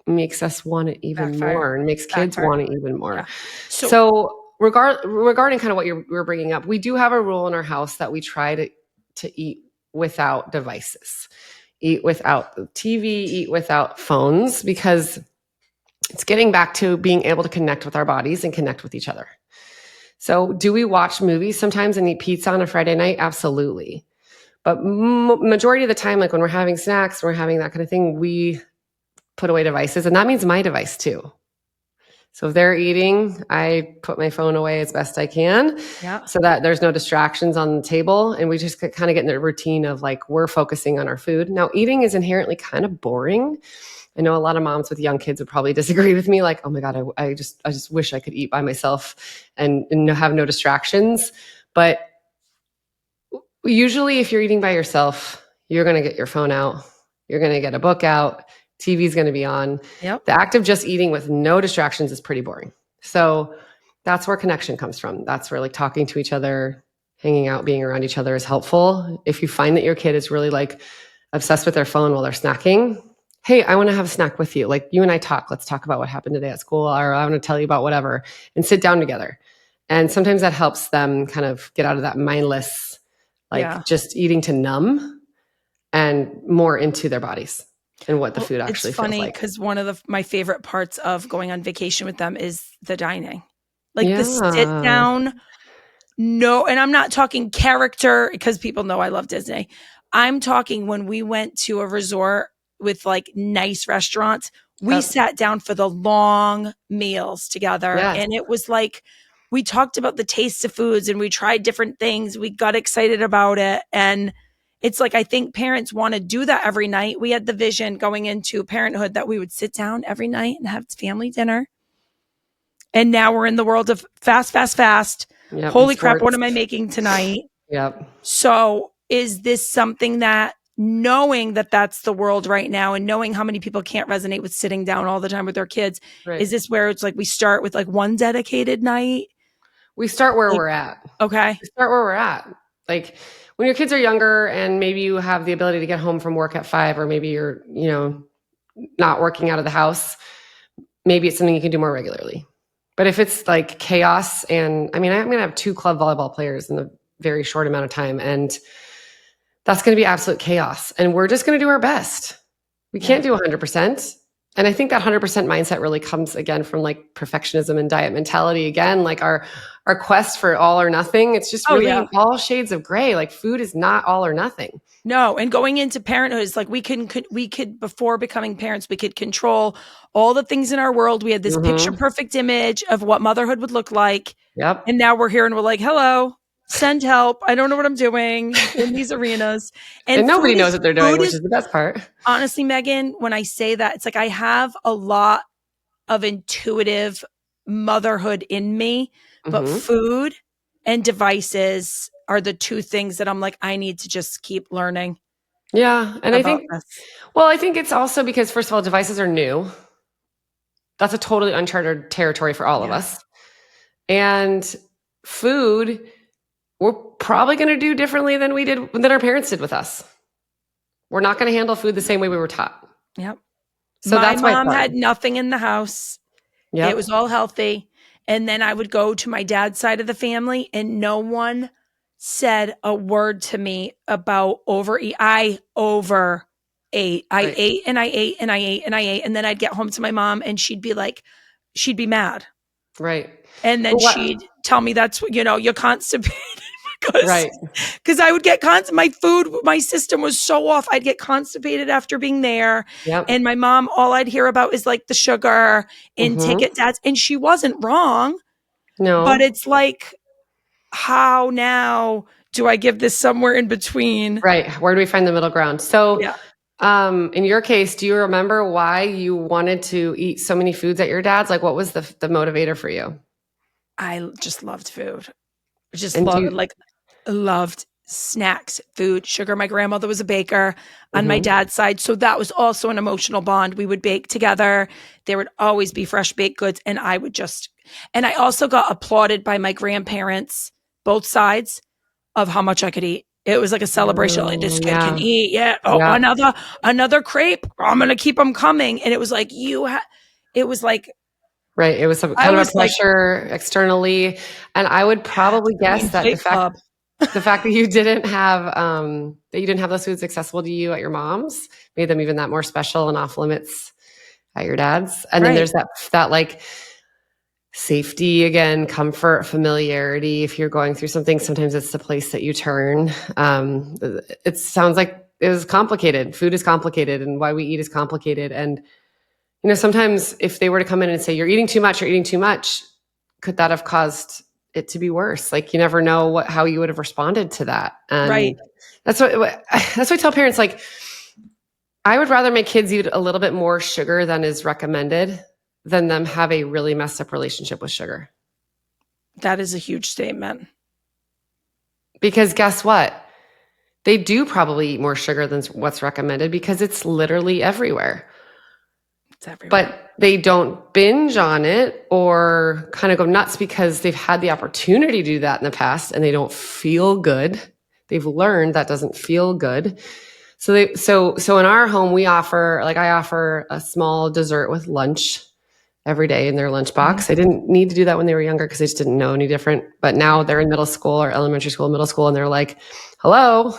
Speaker 4: makes us want it even more, and makes kids want it even more. Yeah. So regarding kind of what you're bringing up, we do have a rule in our house that we try to eat without devices, eat without the TV, eat without phones, because it's getting back to being able to connect with our bodies and connect with each other. So do we watch movies sometimes and eat pizza on a Friday night? Absolutely. But majority of the time, like when we're having snacks, we're having that kind of thing, we put away devices. And that means my device too. So if they're eating, I put my phone away as best I can, so that there's no distractions on the table. And we just kind of get in the routine of like, we're focusing on our food. Now, eating is inherently kind of boring. I know a lot of moms with young kids would probably disagree with me. Like, oh my God, I just wish I could eat by myself and have no distractions. But usually if you're eating by yourself, you're going to get your phone out. You're going to get a book out. TV is going to be on. Yep. The act of just eating with no distractions is pretty boring. So that's where connection comes from. That's where like talking to each other, hanging out, being around each other is helpful. If you find that your kid is really like obsessed with their phone while they're snacking, hey, I want to have a snack with you. Like you and I talk. Let's talk about what happened today at school, or I want to tell you about whatever, and sit down together. And sometimes that helps them kind of get out of that mindless, just eating to numb, and more into their bodies and what the food actually feels like. It's funny because one of my favorite parts of going on vacation with them is the dining. Like the sit down. No, and I'm not talking character because people know I love Disney. I'm talking when we went to a resort with like nice restaurants, we sat down for the long meals together. Yes. And it was like, we talked about the taste of foods and we tried different things. We got excited about it. And it's like, I think parents want to do that every night. We had the vision going into parenthood that we would sit down every night and have family dinner. And now we're in the world of fast. Yep, holy crap, what am I making tonight? Yep. So is this something that, knowing that that's the world right now and knowing how many people can't resonate with sitting down all the time with their kids, is this where it's like we start with like one dedicated night? We start where we're at. Okay. We start where we're at. Like when your kids are younger and maybe you have the ability to get home from work at 5, or maybe you're, not working out of the house, maybe it's something you can do more regularly. But if it's like chaos, and I'm going to have 2 club volleyball players in a very short amount of time, and that's going to be absolute chaos. And we're just going to do our best. We can't do 100%. And I think that 100% mindset really comes again from like perfectionism and diet mentality. Again, like our quest for all or nothing. It's just really all shades of gray. Like food is not all or nothing. No. And going into parenthood is like we could before becoming parents, we could control all the things in our world. We had this picture perfect image of what motherhood would look like. Yep. And now we're here and we're like, hello, send help. I don't know what I'm doing in these arenas. And nobody knows what they're doing, which is the best part. Honestly, Megan, when I say that, it's like I have a lot of intuitive motherhood in me, but food and devices are the 2 things that I'm like, I need to just keep learning. Yeah. And I think it's also because, first of all, devices are new. That's a totally uncharted territory for all of us. And food, we're probably going to do differently than our parents did with us. We're not going to handle food the same way we were taught. Yep. So my mom had nothing in the house. Yep. It was all healthy. And then I would go to my dad's side of the family and no one said a word to me about overeat. I overate. I ate and I ate and I ate and I ate. And then I'd get home to my mom and she'd be mad. Right. And then she'd tell me that's, you're constipated Right.
Speaker 1: Because I would get my system was so off. I'd get constipated after being there.
Speaker 4: Yep.
Speaker 1: And my mom, all I'd hear about is like the sugar intake at dad's. And she wasn't wrong.
Speaker 4: No.
Speaker 1: But it's like, how now do I give this somewhere in between?
Speaker 4: Right. Where do we find the middle ground? So,
Speaker 1: Yeah.
Speaker 4: in your case, do you remember why you wanted to eat so many foods at your dad's? Like, what was the motivator for you?
Speaker 1: I just loved food. Loved snacks, food, sugar. My grandmother was a baker on my dad's side. So that was also an emotional bond. We would bake together. There would always be fresh baked goods. And I also got applauded by my grandparents, both sides, of how much I could eat. It was like a celebration. Like, this kid can eat. Yeah. Oh,
Speaker 4: Yeah.
Speaker 1: another crepe. I'm going to keep them coming. And it was like, it was like,
Speaker 4: right. It was some kind of a pressure externally. And I would probably guess that the fact that you didn't have those foods accessible to you at your mom's made them even that more special and off limits at your dad's. And then there's that like safety again, comfort, familiarity. If you're going through something, sometimes it's the place that you turn. It sounds like it was complicated. Food is complicated, and why we eat is complicated. And sometimes if they were to come in and say, you're eating too much, could that have caused it to be worse? Like, you never know how you would have responded to that. And that's what I tell parents. Like, I would rather my kids eat a little bit more sugar than is recommended than them have a really messed up relationship with sugar.
Speaker 1: That is a huge statement.
Speaker 4: Because guess what? They do probably eat more sugar than what's recommended because it's literally everywhere.
Speaker 1: It's everywhere.
Speaker 4: But they don't binge on it or kind of go nuts because they've had the opportunity to do that in the past and they don't feel good. They've learned that doesn't feel good. So in our home, I offer a small dessert with lunch every day in their lunchbox. I didn't need to do that when they were younger because they just didn't know any different. But now they're in middle school or elementary school, middle school, and they're like, hello,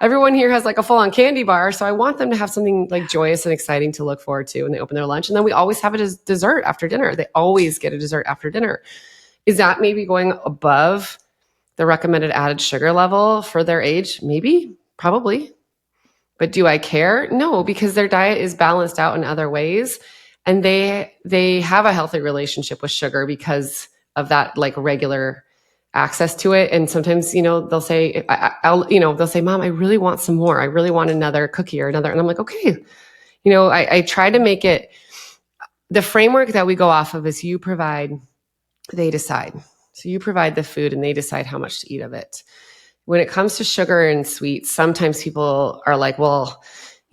Speaker 4: everyone here has like a full-on candy bar. So I want them to have something like joyous and exciting to look forward to when they open their lunch. And then we always have a dessert after dinner. They always get a dessert after dinner. Is that maybe going above the recommended added sugar level for their age? Maybe, probably. But do I care? No, because their diet is balanced out in other ways. And they have a healthy relationship with sugar because of that like regular access to it. And sometimes, they'll say, they'll say, Mom, I really want some more. I really want another cookie or another. And I'm like, okay. I try to make it, the framework that we go off of is you provide, they decide. So you provide the food and they decide how much to eat of it. When it comes to sugar and sweets, sometimes people are like, well,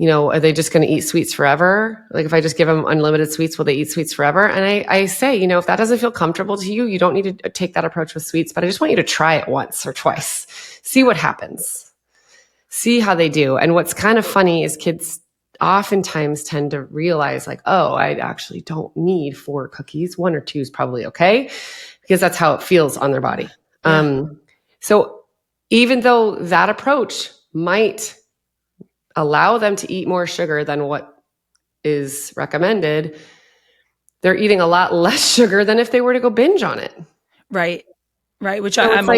Speaker 4: are they just going to eat sweets forever? Like if I just give them unlimited sweets, will they eat sweets forever? And I say, if that doesn't feel comfortable to you, you don't need to take that approach with sweets, but I just want you to try it once or twice. See what happens. See how they do. And what's kind of funny is kids oftentimes tend to realize like, oh, I actually don't need 4 cookies. 1 or 2 is probably okay because that's how it feels on their body. Yeah. So even though that approach might allow them to eat more sugar than what is recommended, they're eating a lot less sugar than if they were to go binge on it.
Speaker 1: Right. Which so I'm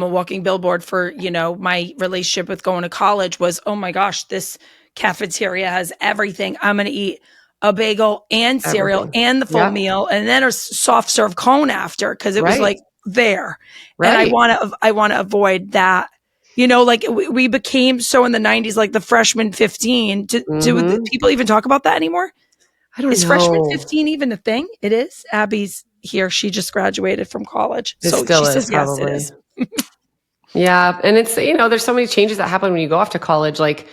Speaker 1: a walking billboard for, my relationship with going to college was, oh my gosh, this cafeteria has everything. I'm going to eat a bagel and cereal and the full meal and then a soft serve cone after because it was like there. Right. And I want to avoid that. Like we became so in the 90s, like the freshman 15. Do people even talk about that anymore?
Speaker 4: I don't know.
Speaker 1: Is freshman 15 even a thing? It is. Abby's here. She just graduated from college.
Speaker 4: It still is, probably. Yes, it is. Yeah. And it's, there's so many changes that happen when you go off to college. Like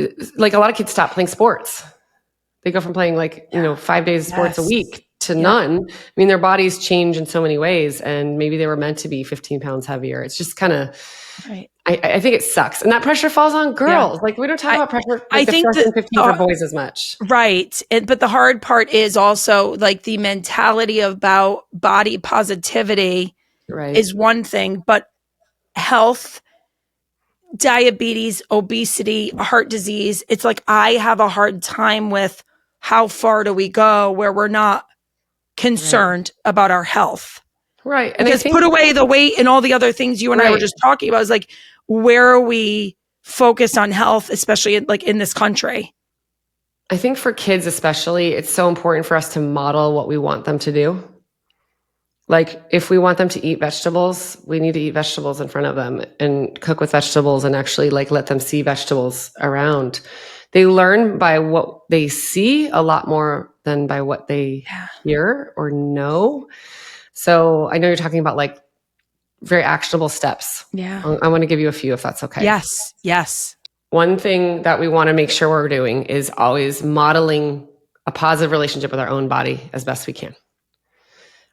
Speaker 4: a lot of kids stop playing sports. They go from playing 5 days of sports a week to none. I mean, their bodies change in so many ways and maybe they were meant to be 15 pounds heavier. It's just kind of, I think it sucks. And that pressure falls on girls. Yeah. Like we don't talk about pressure. I think the 15 for boys as much.
Speaker 1: Right. But the hard part is also like the mentality about body positivity is one thing, but health, diabetes, obesity, heart disease. It's like, I have a hard time with how far do we go where we're not concerned about our health.
Speaker 4: Right. And
Speaker 1: because put away the weight and all the other things you and I were just talking about. Is like, where are we focused on health, especially in this country?
Speaker 4: I think for kids especially, it's so important for us to model what we want them to do. Like if we want them to eat vegetables, we need to eat vegetables in front of them and cook with vegetables and actually like let them see vegetables around. They learn by what they see a lot more than by what they hear or know. So I know you're talking about like very actionable steps.
Speaker 1: Yeah.
Speaker 4: I want to give you a few if that's okay.
Speaker 1: Yes. Yes.
Speaker 4: One thing that we want to make sure we're doing is always modeling a positive relationship with our own body as best we can.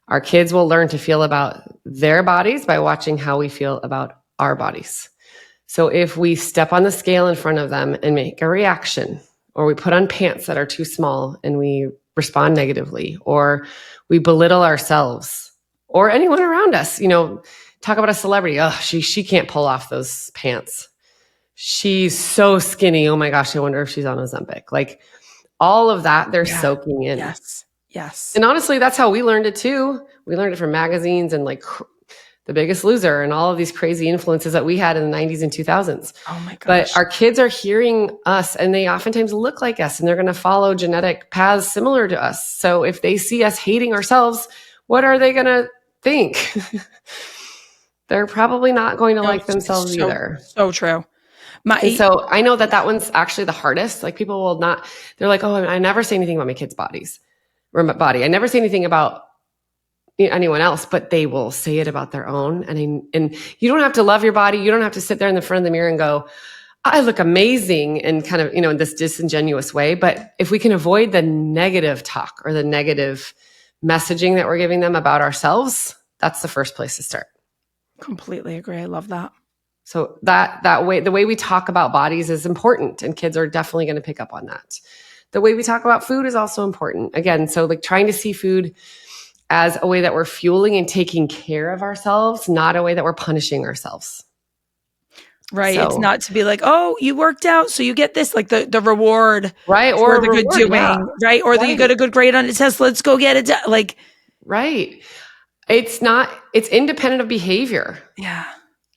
Speaker 4: Our kids will learn to feel about their bodies by watching how we feel about our bodies. So if we step on the scale in front of them and make a reaction, or we put on pants that are too small and we respond negatively, or we belittle ourselves or anyone around us, talk about a celebrity. Oh, she can't pull off those pants. She's so skinny. Oh my gosh, I wonder if she's on Ozempic. Like all of that, they're soaking in.
Speaker 1: Yes.
Speaker 4: And honestly, that's how we learned it too. We learned it from magazines and like The Biggest Loser and all of these crazy influences that we had in the 90s and 2000s.
Speaker 1: Oh my gosh.
Speaker 4: But our kids are hearing us and they oftentimes look like us and they're going to follow genetic paths similar to us. So if they see us hating ourselves, what are they going to think? They're probably not going to like themselves either.
Speaker 1: So true.
Speaker 4: So I know that one's actually the hardest. Like people will not, they're like, oh, I never say anything about my kids' bodies or my body. I never say anything about anyone else, but they will say it about their own. And you don't have to love your body. You don't have to sit there in the front of the mirror and go, I look amazing and kind of, in this disingenuous way. But if we can avoid the negative talk or the negative messaging that we're giving them about ourselves, that's the first place to start.
Speaker 1: Completely agree. I love that.
Speaker 4: So that way, the way we talk about bodies is important, and kids are definitely going to pick up on that. The way we talk about food is also important. Again, so like trying to see food as a way that we're fueling and taking care of ourselves, not a way that we're punishing ourselves.
Speaker 1: Right. So, it's not to be like, oh, you worked out, so you get this, like the reward.
Speaker 4: Right.
Speaker 1: Or the good doing. Right. Or that you got a good grade on the test. Let's go get it done. Like,
Speaker 4: right. It's independent of behavior.
Speaker 1: Yeah.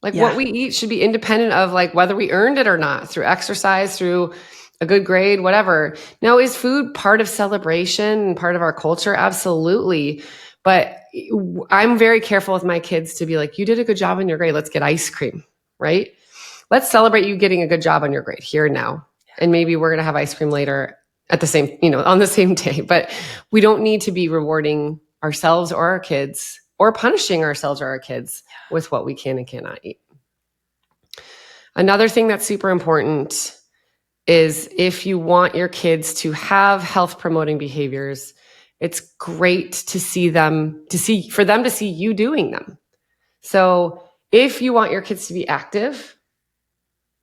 Speaker 4: Like what we eat should be independent of like whether we earned it or not through exercise, through a good grade, whatever. Now, is food part of celebration and part of our culture? Absolutely. But I'm very careful with my kids to be like, you did a good job on your grade. Let's get ice cream, right? Let's celebrate you getting a good job on your grade here and now. And maybe we're going to have ice cream later at the same, on the same day. But we don't need to be rewarding ourselves or our kids or punishing ourselves or our kids with what we can and cannot eat. Another thing that's super important is if you want your kids to have health promoting behaviors, it's great to see for them to see you doing them. So if you want your kids to be active,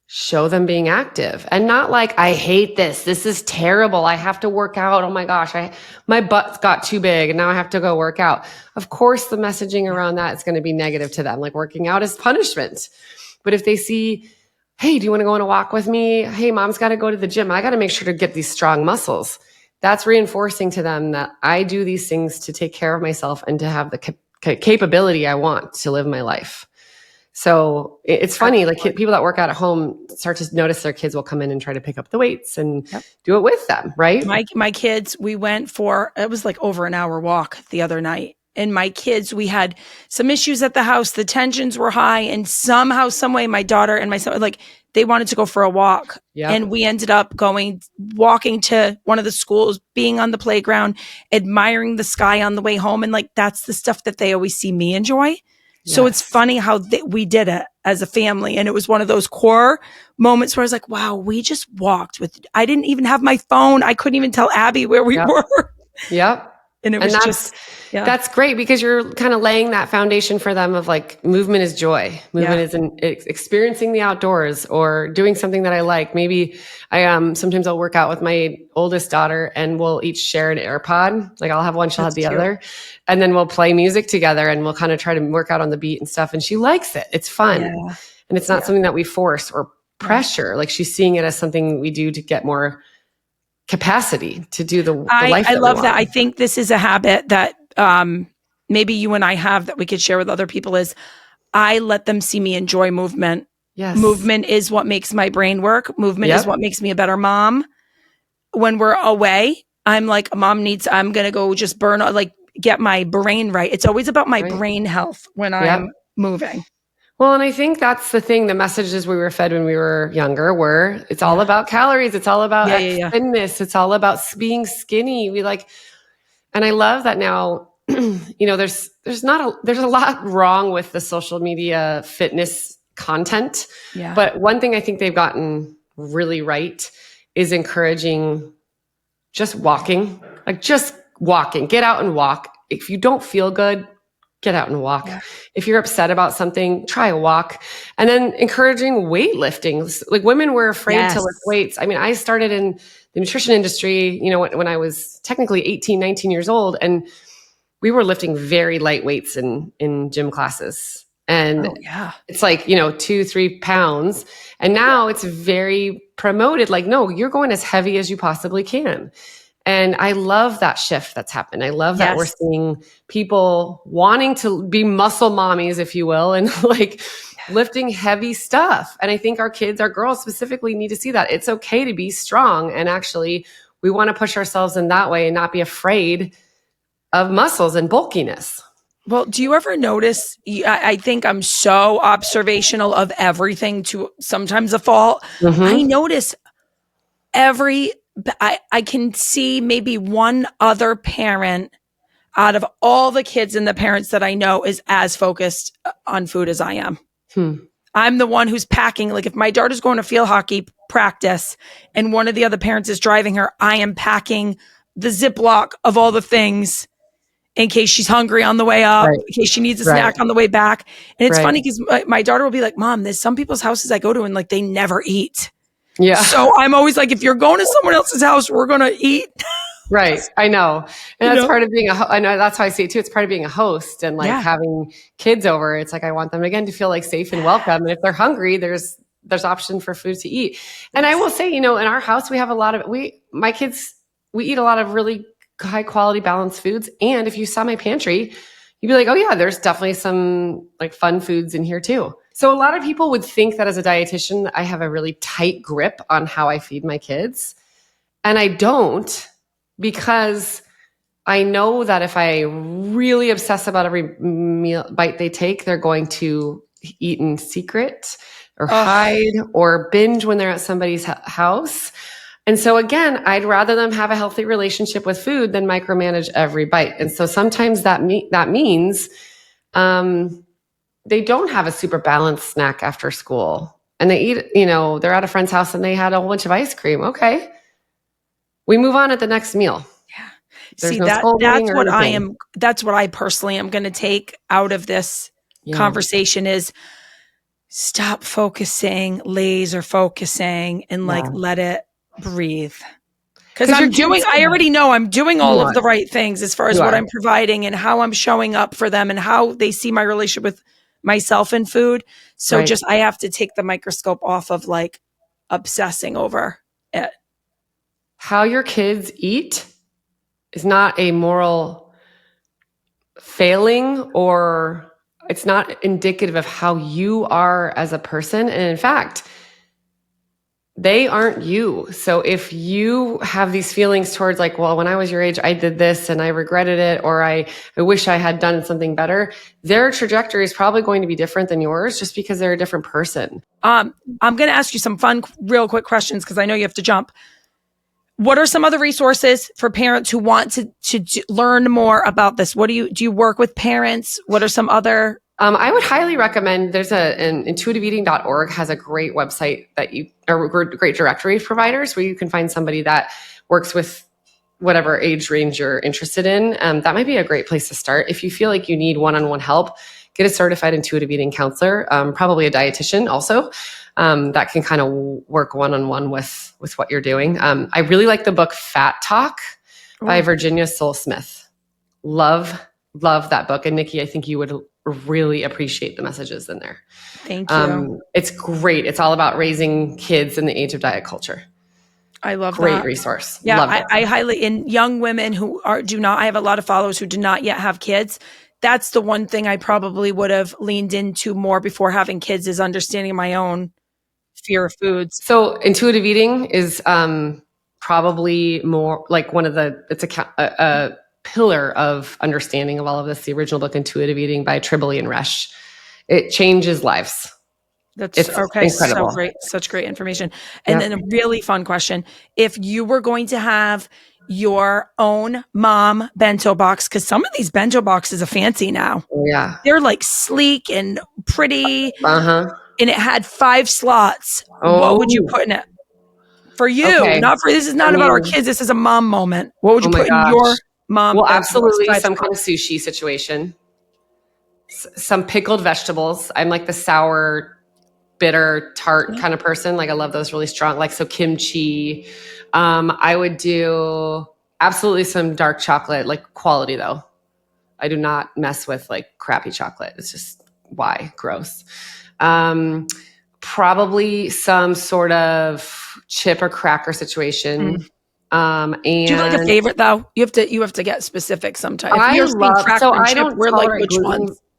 Speaker 4: show them being active and not like, I hate this. This is terrible. I have to work out. Oh my gosh, my butt got too big and now I have to go work out. Of course, the messaging around that is going to be negative to them. Like working out is punishment. But if they see, hey, do you want to go on a walk with me? Hey, mom's got to go to the gym. I got to make sure to get these strong muscles. That's reinforcing to them that I do these things to take care of myself and to have the capability I want to live my life. So it's funny, like people that work out at home start to notice their kids will come in and try to pick up the weights and do it with them, right?
Speaker 1: My kids, we went for, it was like over an hour walk the other night. And my kids, we had some issues at the house. The tensions were high. And somehow, some way, my daughter and my son, like they wanted to go for a walk. Yep. And we ended up walking to one of the schools, being on the playground, admiring the sky on the way home. And like, that's the stuff that they always see me enjoy. So it's funny how we did it as a family. And it was one of those core moments where I was like, wow, we just walked I didn't even have my phone. I couldn't even tell Abby where we were.
Speaker 4: Yep.
Speaker 1: And it was
Speaker 4: that's great because you're kind of laying that foundation for them of like movement is joy. Movement is experiencing the outdoors or doing something that I like. Maybe sometimes I'll work out with my oldest daughter and we'll each share an AirPod. Like I'll have one, she'll have the other, and then we'll play music together and we'll kind of try to work out on the beat and stuff. And she likes it. It's fun. Yeah. And it's not something that we force or pressure. Like she's seeing it as something we do to get more capacity to do the life.
Speaker 1: I love that. I think this is a habit that maybe you and I have that we could share with other people is I let them see me enjoy movement.
Speaker 4: Yes.
Speaker 1: Movement is what makes my brain work. Movement is what makes me a better mom. When we're away, I'm like, I'm going to go just get my brain right. It's always about my brain health when I'm moving.
Speaker 4: Well, and I think that's the thing. The messages we were fed when we were younger were, it's all about calories. It's all about thinness. It's all about being skinny. And I love that now, there's a lot wrong with the social media fitness content. Yeah. But one thing I think they've gotten really right is encouraging just walking, get out and walk. If you don't feel good, get out and walk. Yeah. If you're upset about something, try a walk. And then encouraging weightlifting. Like women were afraid to lift weights. I mean, I started in the nutrition industry, when I was technically 18, 19 years old, and we were lifting very light weights in gym classes. And it's 2-3 pounds. And now it's very promoted. Like, no, you're going as heavy as you possibly can. And I love that shift that's happened. I love that we're seeing people wanting to be muscle mommies, if you will, and lifting heavy stuff. And I think our girls specifically need to see that. It's okay to be strong. And actually, we want to push ourselves in that way and not be afraid of muscles and bulkiness.
Speaker 1: Well, do you ever notice, I think I'm so observational of everything to sometimes a fault. Mm-hmm. I notice I can see maybe one other parent out of all the kids and the parents that I know is as focused on food as I am. I'm the one who's packing. Like if my daughter's going to field hockey practice and one of the other parents is driving her, I am packing the Ziploc of all the things in case she's hungry on the way up, in case she needs a snack on the way back. And it's funny because my daughter will be like, Mom, there's some people's houses I go to and they never eat. Yeah. So I'm always like, if you're going to someone else's house, we're going to eat.
Speaker 4: Right. I know. And that's part of being I know that's how I see it too. It's part of being a host and having kids over. It's I want them again to feel safe and welcome. And if they're hungry, there's option for food to eat. And I will say, in our house, we have my kids, we eat a lot of really high quality balanced foods. And if you saw my pantry, you'd be like, oh yeah, there's definitely some fun foods in here too. So a lot of people would think that as a dietitian, I have a really tight grip on how I feed my kids. And I don't, because I know that if I really obsess about every meal bite they take, they're going to eat in secret or hide or binge when they're at somebody's house. And so again, I'd rather them have a healthy relationship with food than micromanage every bite. And so sometimes that means they don't have a super balanced snack after school. And they eat, they're at a friend's house and they had a whole bunch of ice cream. Okay. We move on at the next meal.
Speaker 1: Yeah. See, that's what I personally am going to take out of this conversation is stop focusing, laser focusing, and let it breathe. Because I already know I'm doing all of the right things as far as what I'm providing and how I'm showing up for them and how they see my relationship with myself and food. So I have to take the microscope off of obsessing over it.
Speaker 4: How your kids eat is not a moral failing, or it's not indicative of how you are as a person. And in fact, they aren't you. So if you have these feelings towards when I was your age, I did this and I regretted it, or I wish I had done something better, their trajectory is probably going to be different than yours just because they're a different person.
Speaker 1: I'm going to ask you some fun, real quick questions because I know you have to jump. What are some other resources for parents who want to learn more about this? What do you work with parents? What are some other?
Speaker 4: I would highly recommend, there's an intuitiveeating.org has a great website great directory of providers where you can find somebody that works with whatever age range you're interested in. That might be a great place to start. If you feel like you need one-on-one help, get a certified intuitive eating counselor, probably a dietitian also, that can kind of work one-on-one with what you're doing. I really like the book Fat Talk by Virginia Soul-Smith. Love that book. And Nicki, I think you would really appreciate the messages in there.
Speaker 1: Thank you.
Speaker 4: It's great. It's all about raising kids in the age of diet culture.
Speaker 1: I love
Speaker 4: great
Speaker 1: that.
Speaker 4: Great resource.
Speaker 1: Yeah, I highly, in young women who I have a lot of followers who do not yet have kids. that's the one thing I probably would have leaned into more before having kids, is understanding my own fear of foods.
Speaker 4: So intuitive eating is probably more like it's a pillar of understanding of all of this. The original book, Intuitive Eating by Tribbley and Resch. It changes lives.
Speaker 1: It's okay.
Speaker 4: Incredible.
Speaker 1: So great. Such great information. And then a really fun question. If you were going to have your own mom bento box, because some of these bento boxes are fancy now.
Speaker 4: Yeah.
Speaker 1: They're like sleek and pretty.
Speaker 4: Uh-huh.
Speaker 1: And it had 5 slots. What would you put in it? For you, this is not about our kids. This is a mom moment. What would you put in your mom?
Speaker 4: Well, absolutely some kind of sushi situation. Some pickled vegetables. I'm like the sour, bitter, tart kind of person. Like I love those really strong, like so kimchi. I would do absolutely some dark chocolate, like quality though. I do not mess with like crappy chocolate. It's just why? Gross. Probably some sort of chip or cracker situation. And
Speaker 1: do you have like a favorite though? You have to get specific sometimes.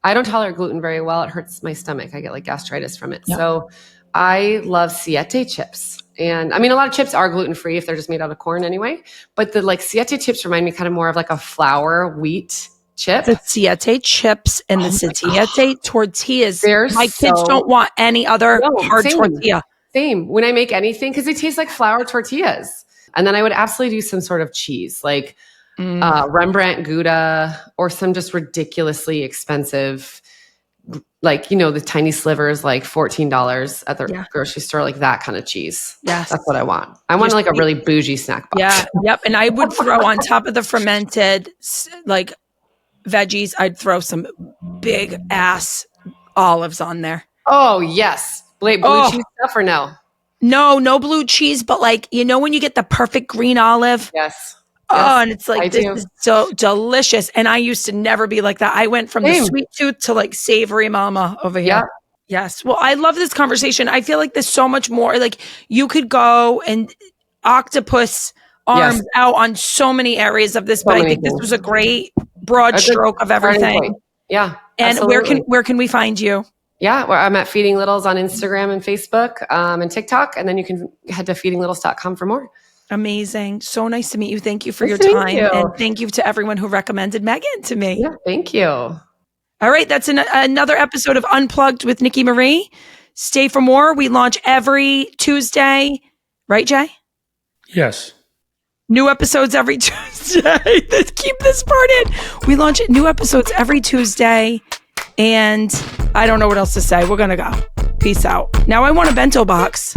Speaker 4: I don't tolerate gluten very well. It hurts my stomach. I get like gastritis from it. Yep. So I love siete chips. And I mean, a lot of chips are gluten-free if they're just made out of corn anyway. But the like siete chips remind me kind of more of like a flour wheat chip.
Speaker 1: The siete chips and the siete tortillas. My kids don't want any other hard tortilla.
Speaker 4: Same. When I make anything, because they taste like flour tortillas. And then I would absolutely do some sort of cheese, like Rembrandt Gouda, or some just ridiculously expensive, like, the tiny slivers, like $14 at the grocery store, like that kind of cheese.
Speaker 1: Yes.
Speaker 4: That's what I want. I want like a really bougie snack box.
Speaker 1: Yeah. Yep. And I would throw on top of the fermented, like, veggies, I'd throw some big ass olives on there.
Speaker 4: Oh, yes. Blue cheese stuff or no?
Speaker 1: No blue cheese, but like, when you get the perfect green olive?
Speaker 4: Yes.
Speaker 1: And it's like, this is so delicious. And I used to never be like that. I went from the sweet tooth to like savory mama over here.
Speaker 4: Yeah.
Speaker 1: Yes. Well, I love this conversation. I feel like there's so much more. Like you could go and octopus arms out on so many areas of this, but I think this was a great broad stroke of everything.
Speaker 4: Yeah.
Speaker 1: And where can we find you?
Speaker 4: Yeah, I'm at Feeding Littles on Instagram and Facebook and TikTok. And then you can head to feedinglittles.com for more.
Speaker 1: Amazing. So nice to meet you. Thank you for your time. And thank you to everyone who recommended Megan to me.
Speaker 4: Yeah, thank you.
Speaker 1: All right. That's another episode of Unplugged with Nicki Marie. Stay for more. We launch every Tuesday. Right, Jay?
Speaker 5: Yes.
Speaker 1: New episodes every Tuesday. Keep this part in. We launch new episodes every Tuesday. And I don't know what else to say. We're going to go. Peace out. Now I want a bento box.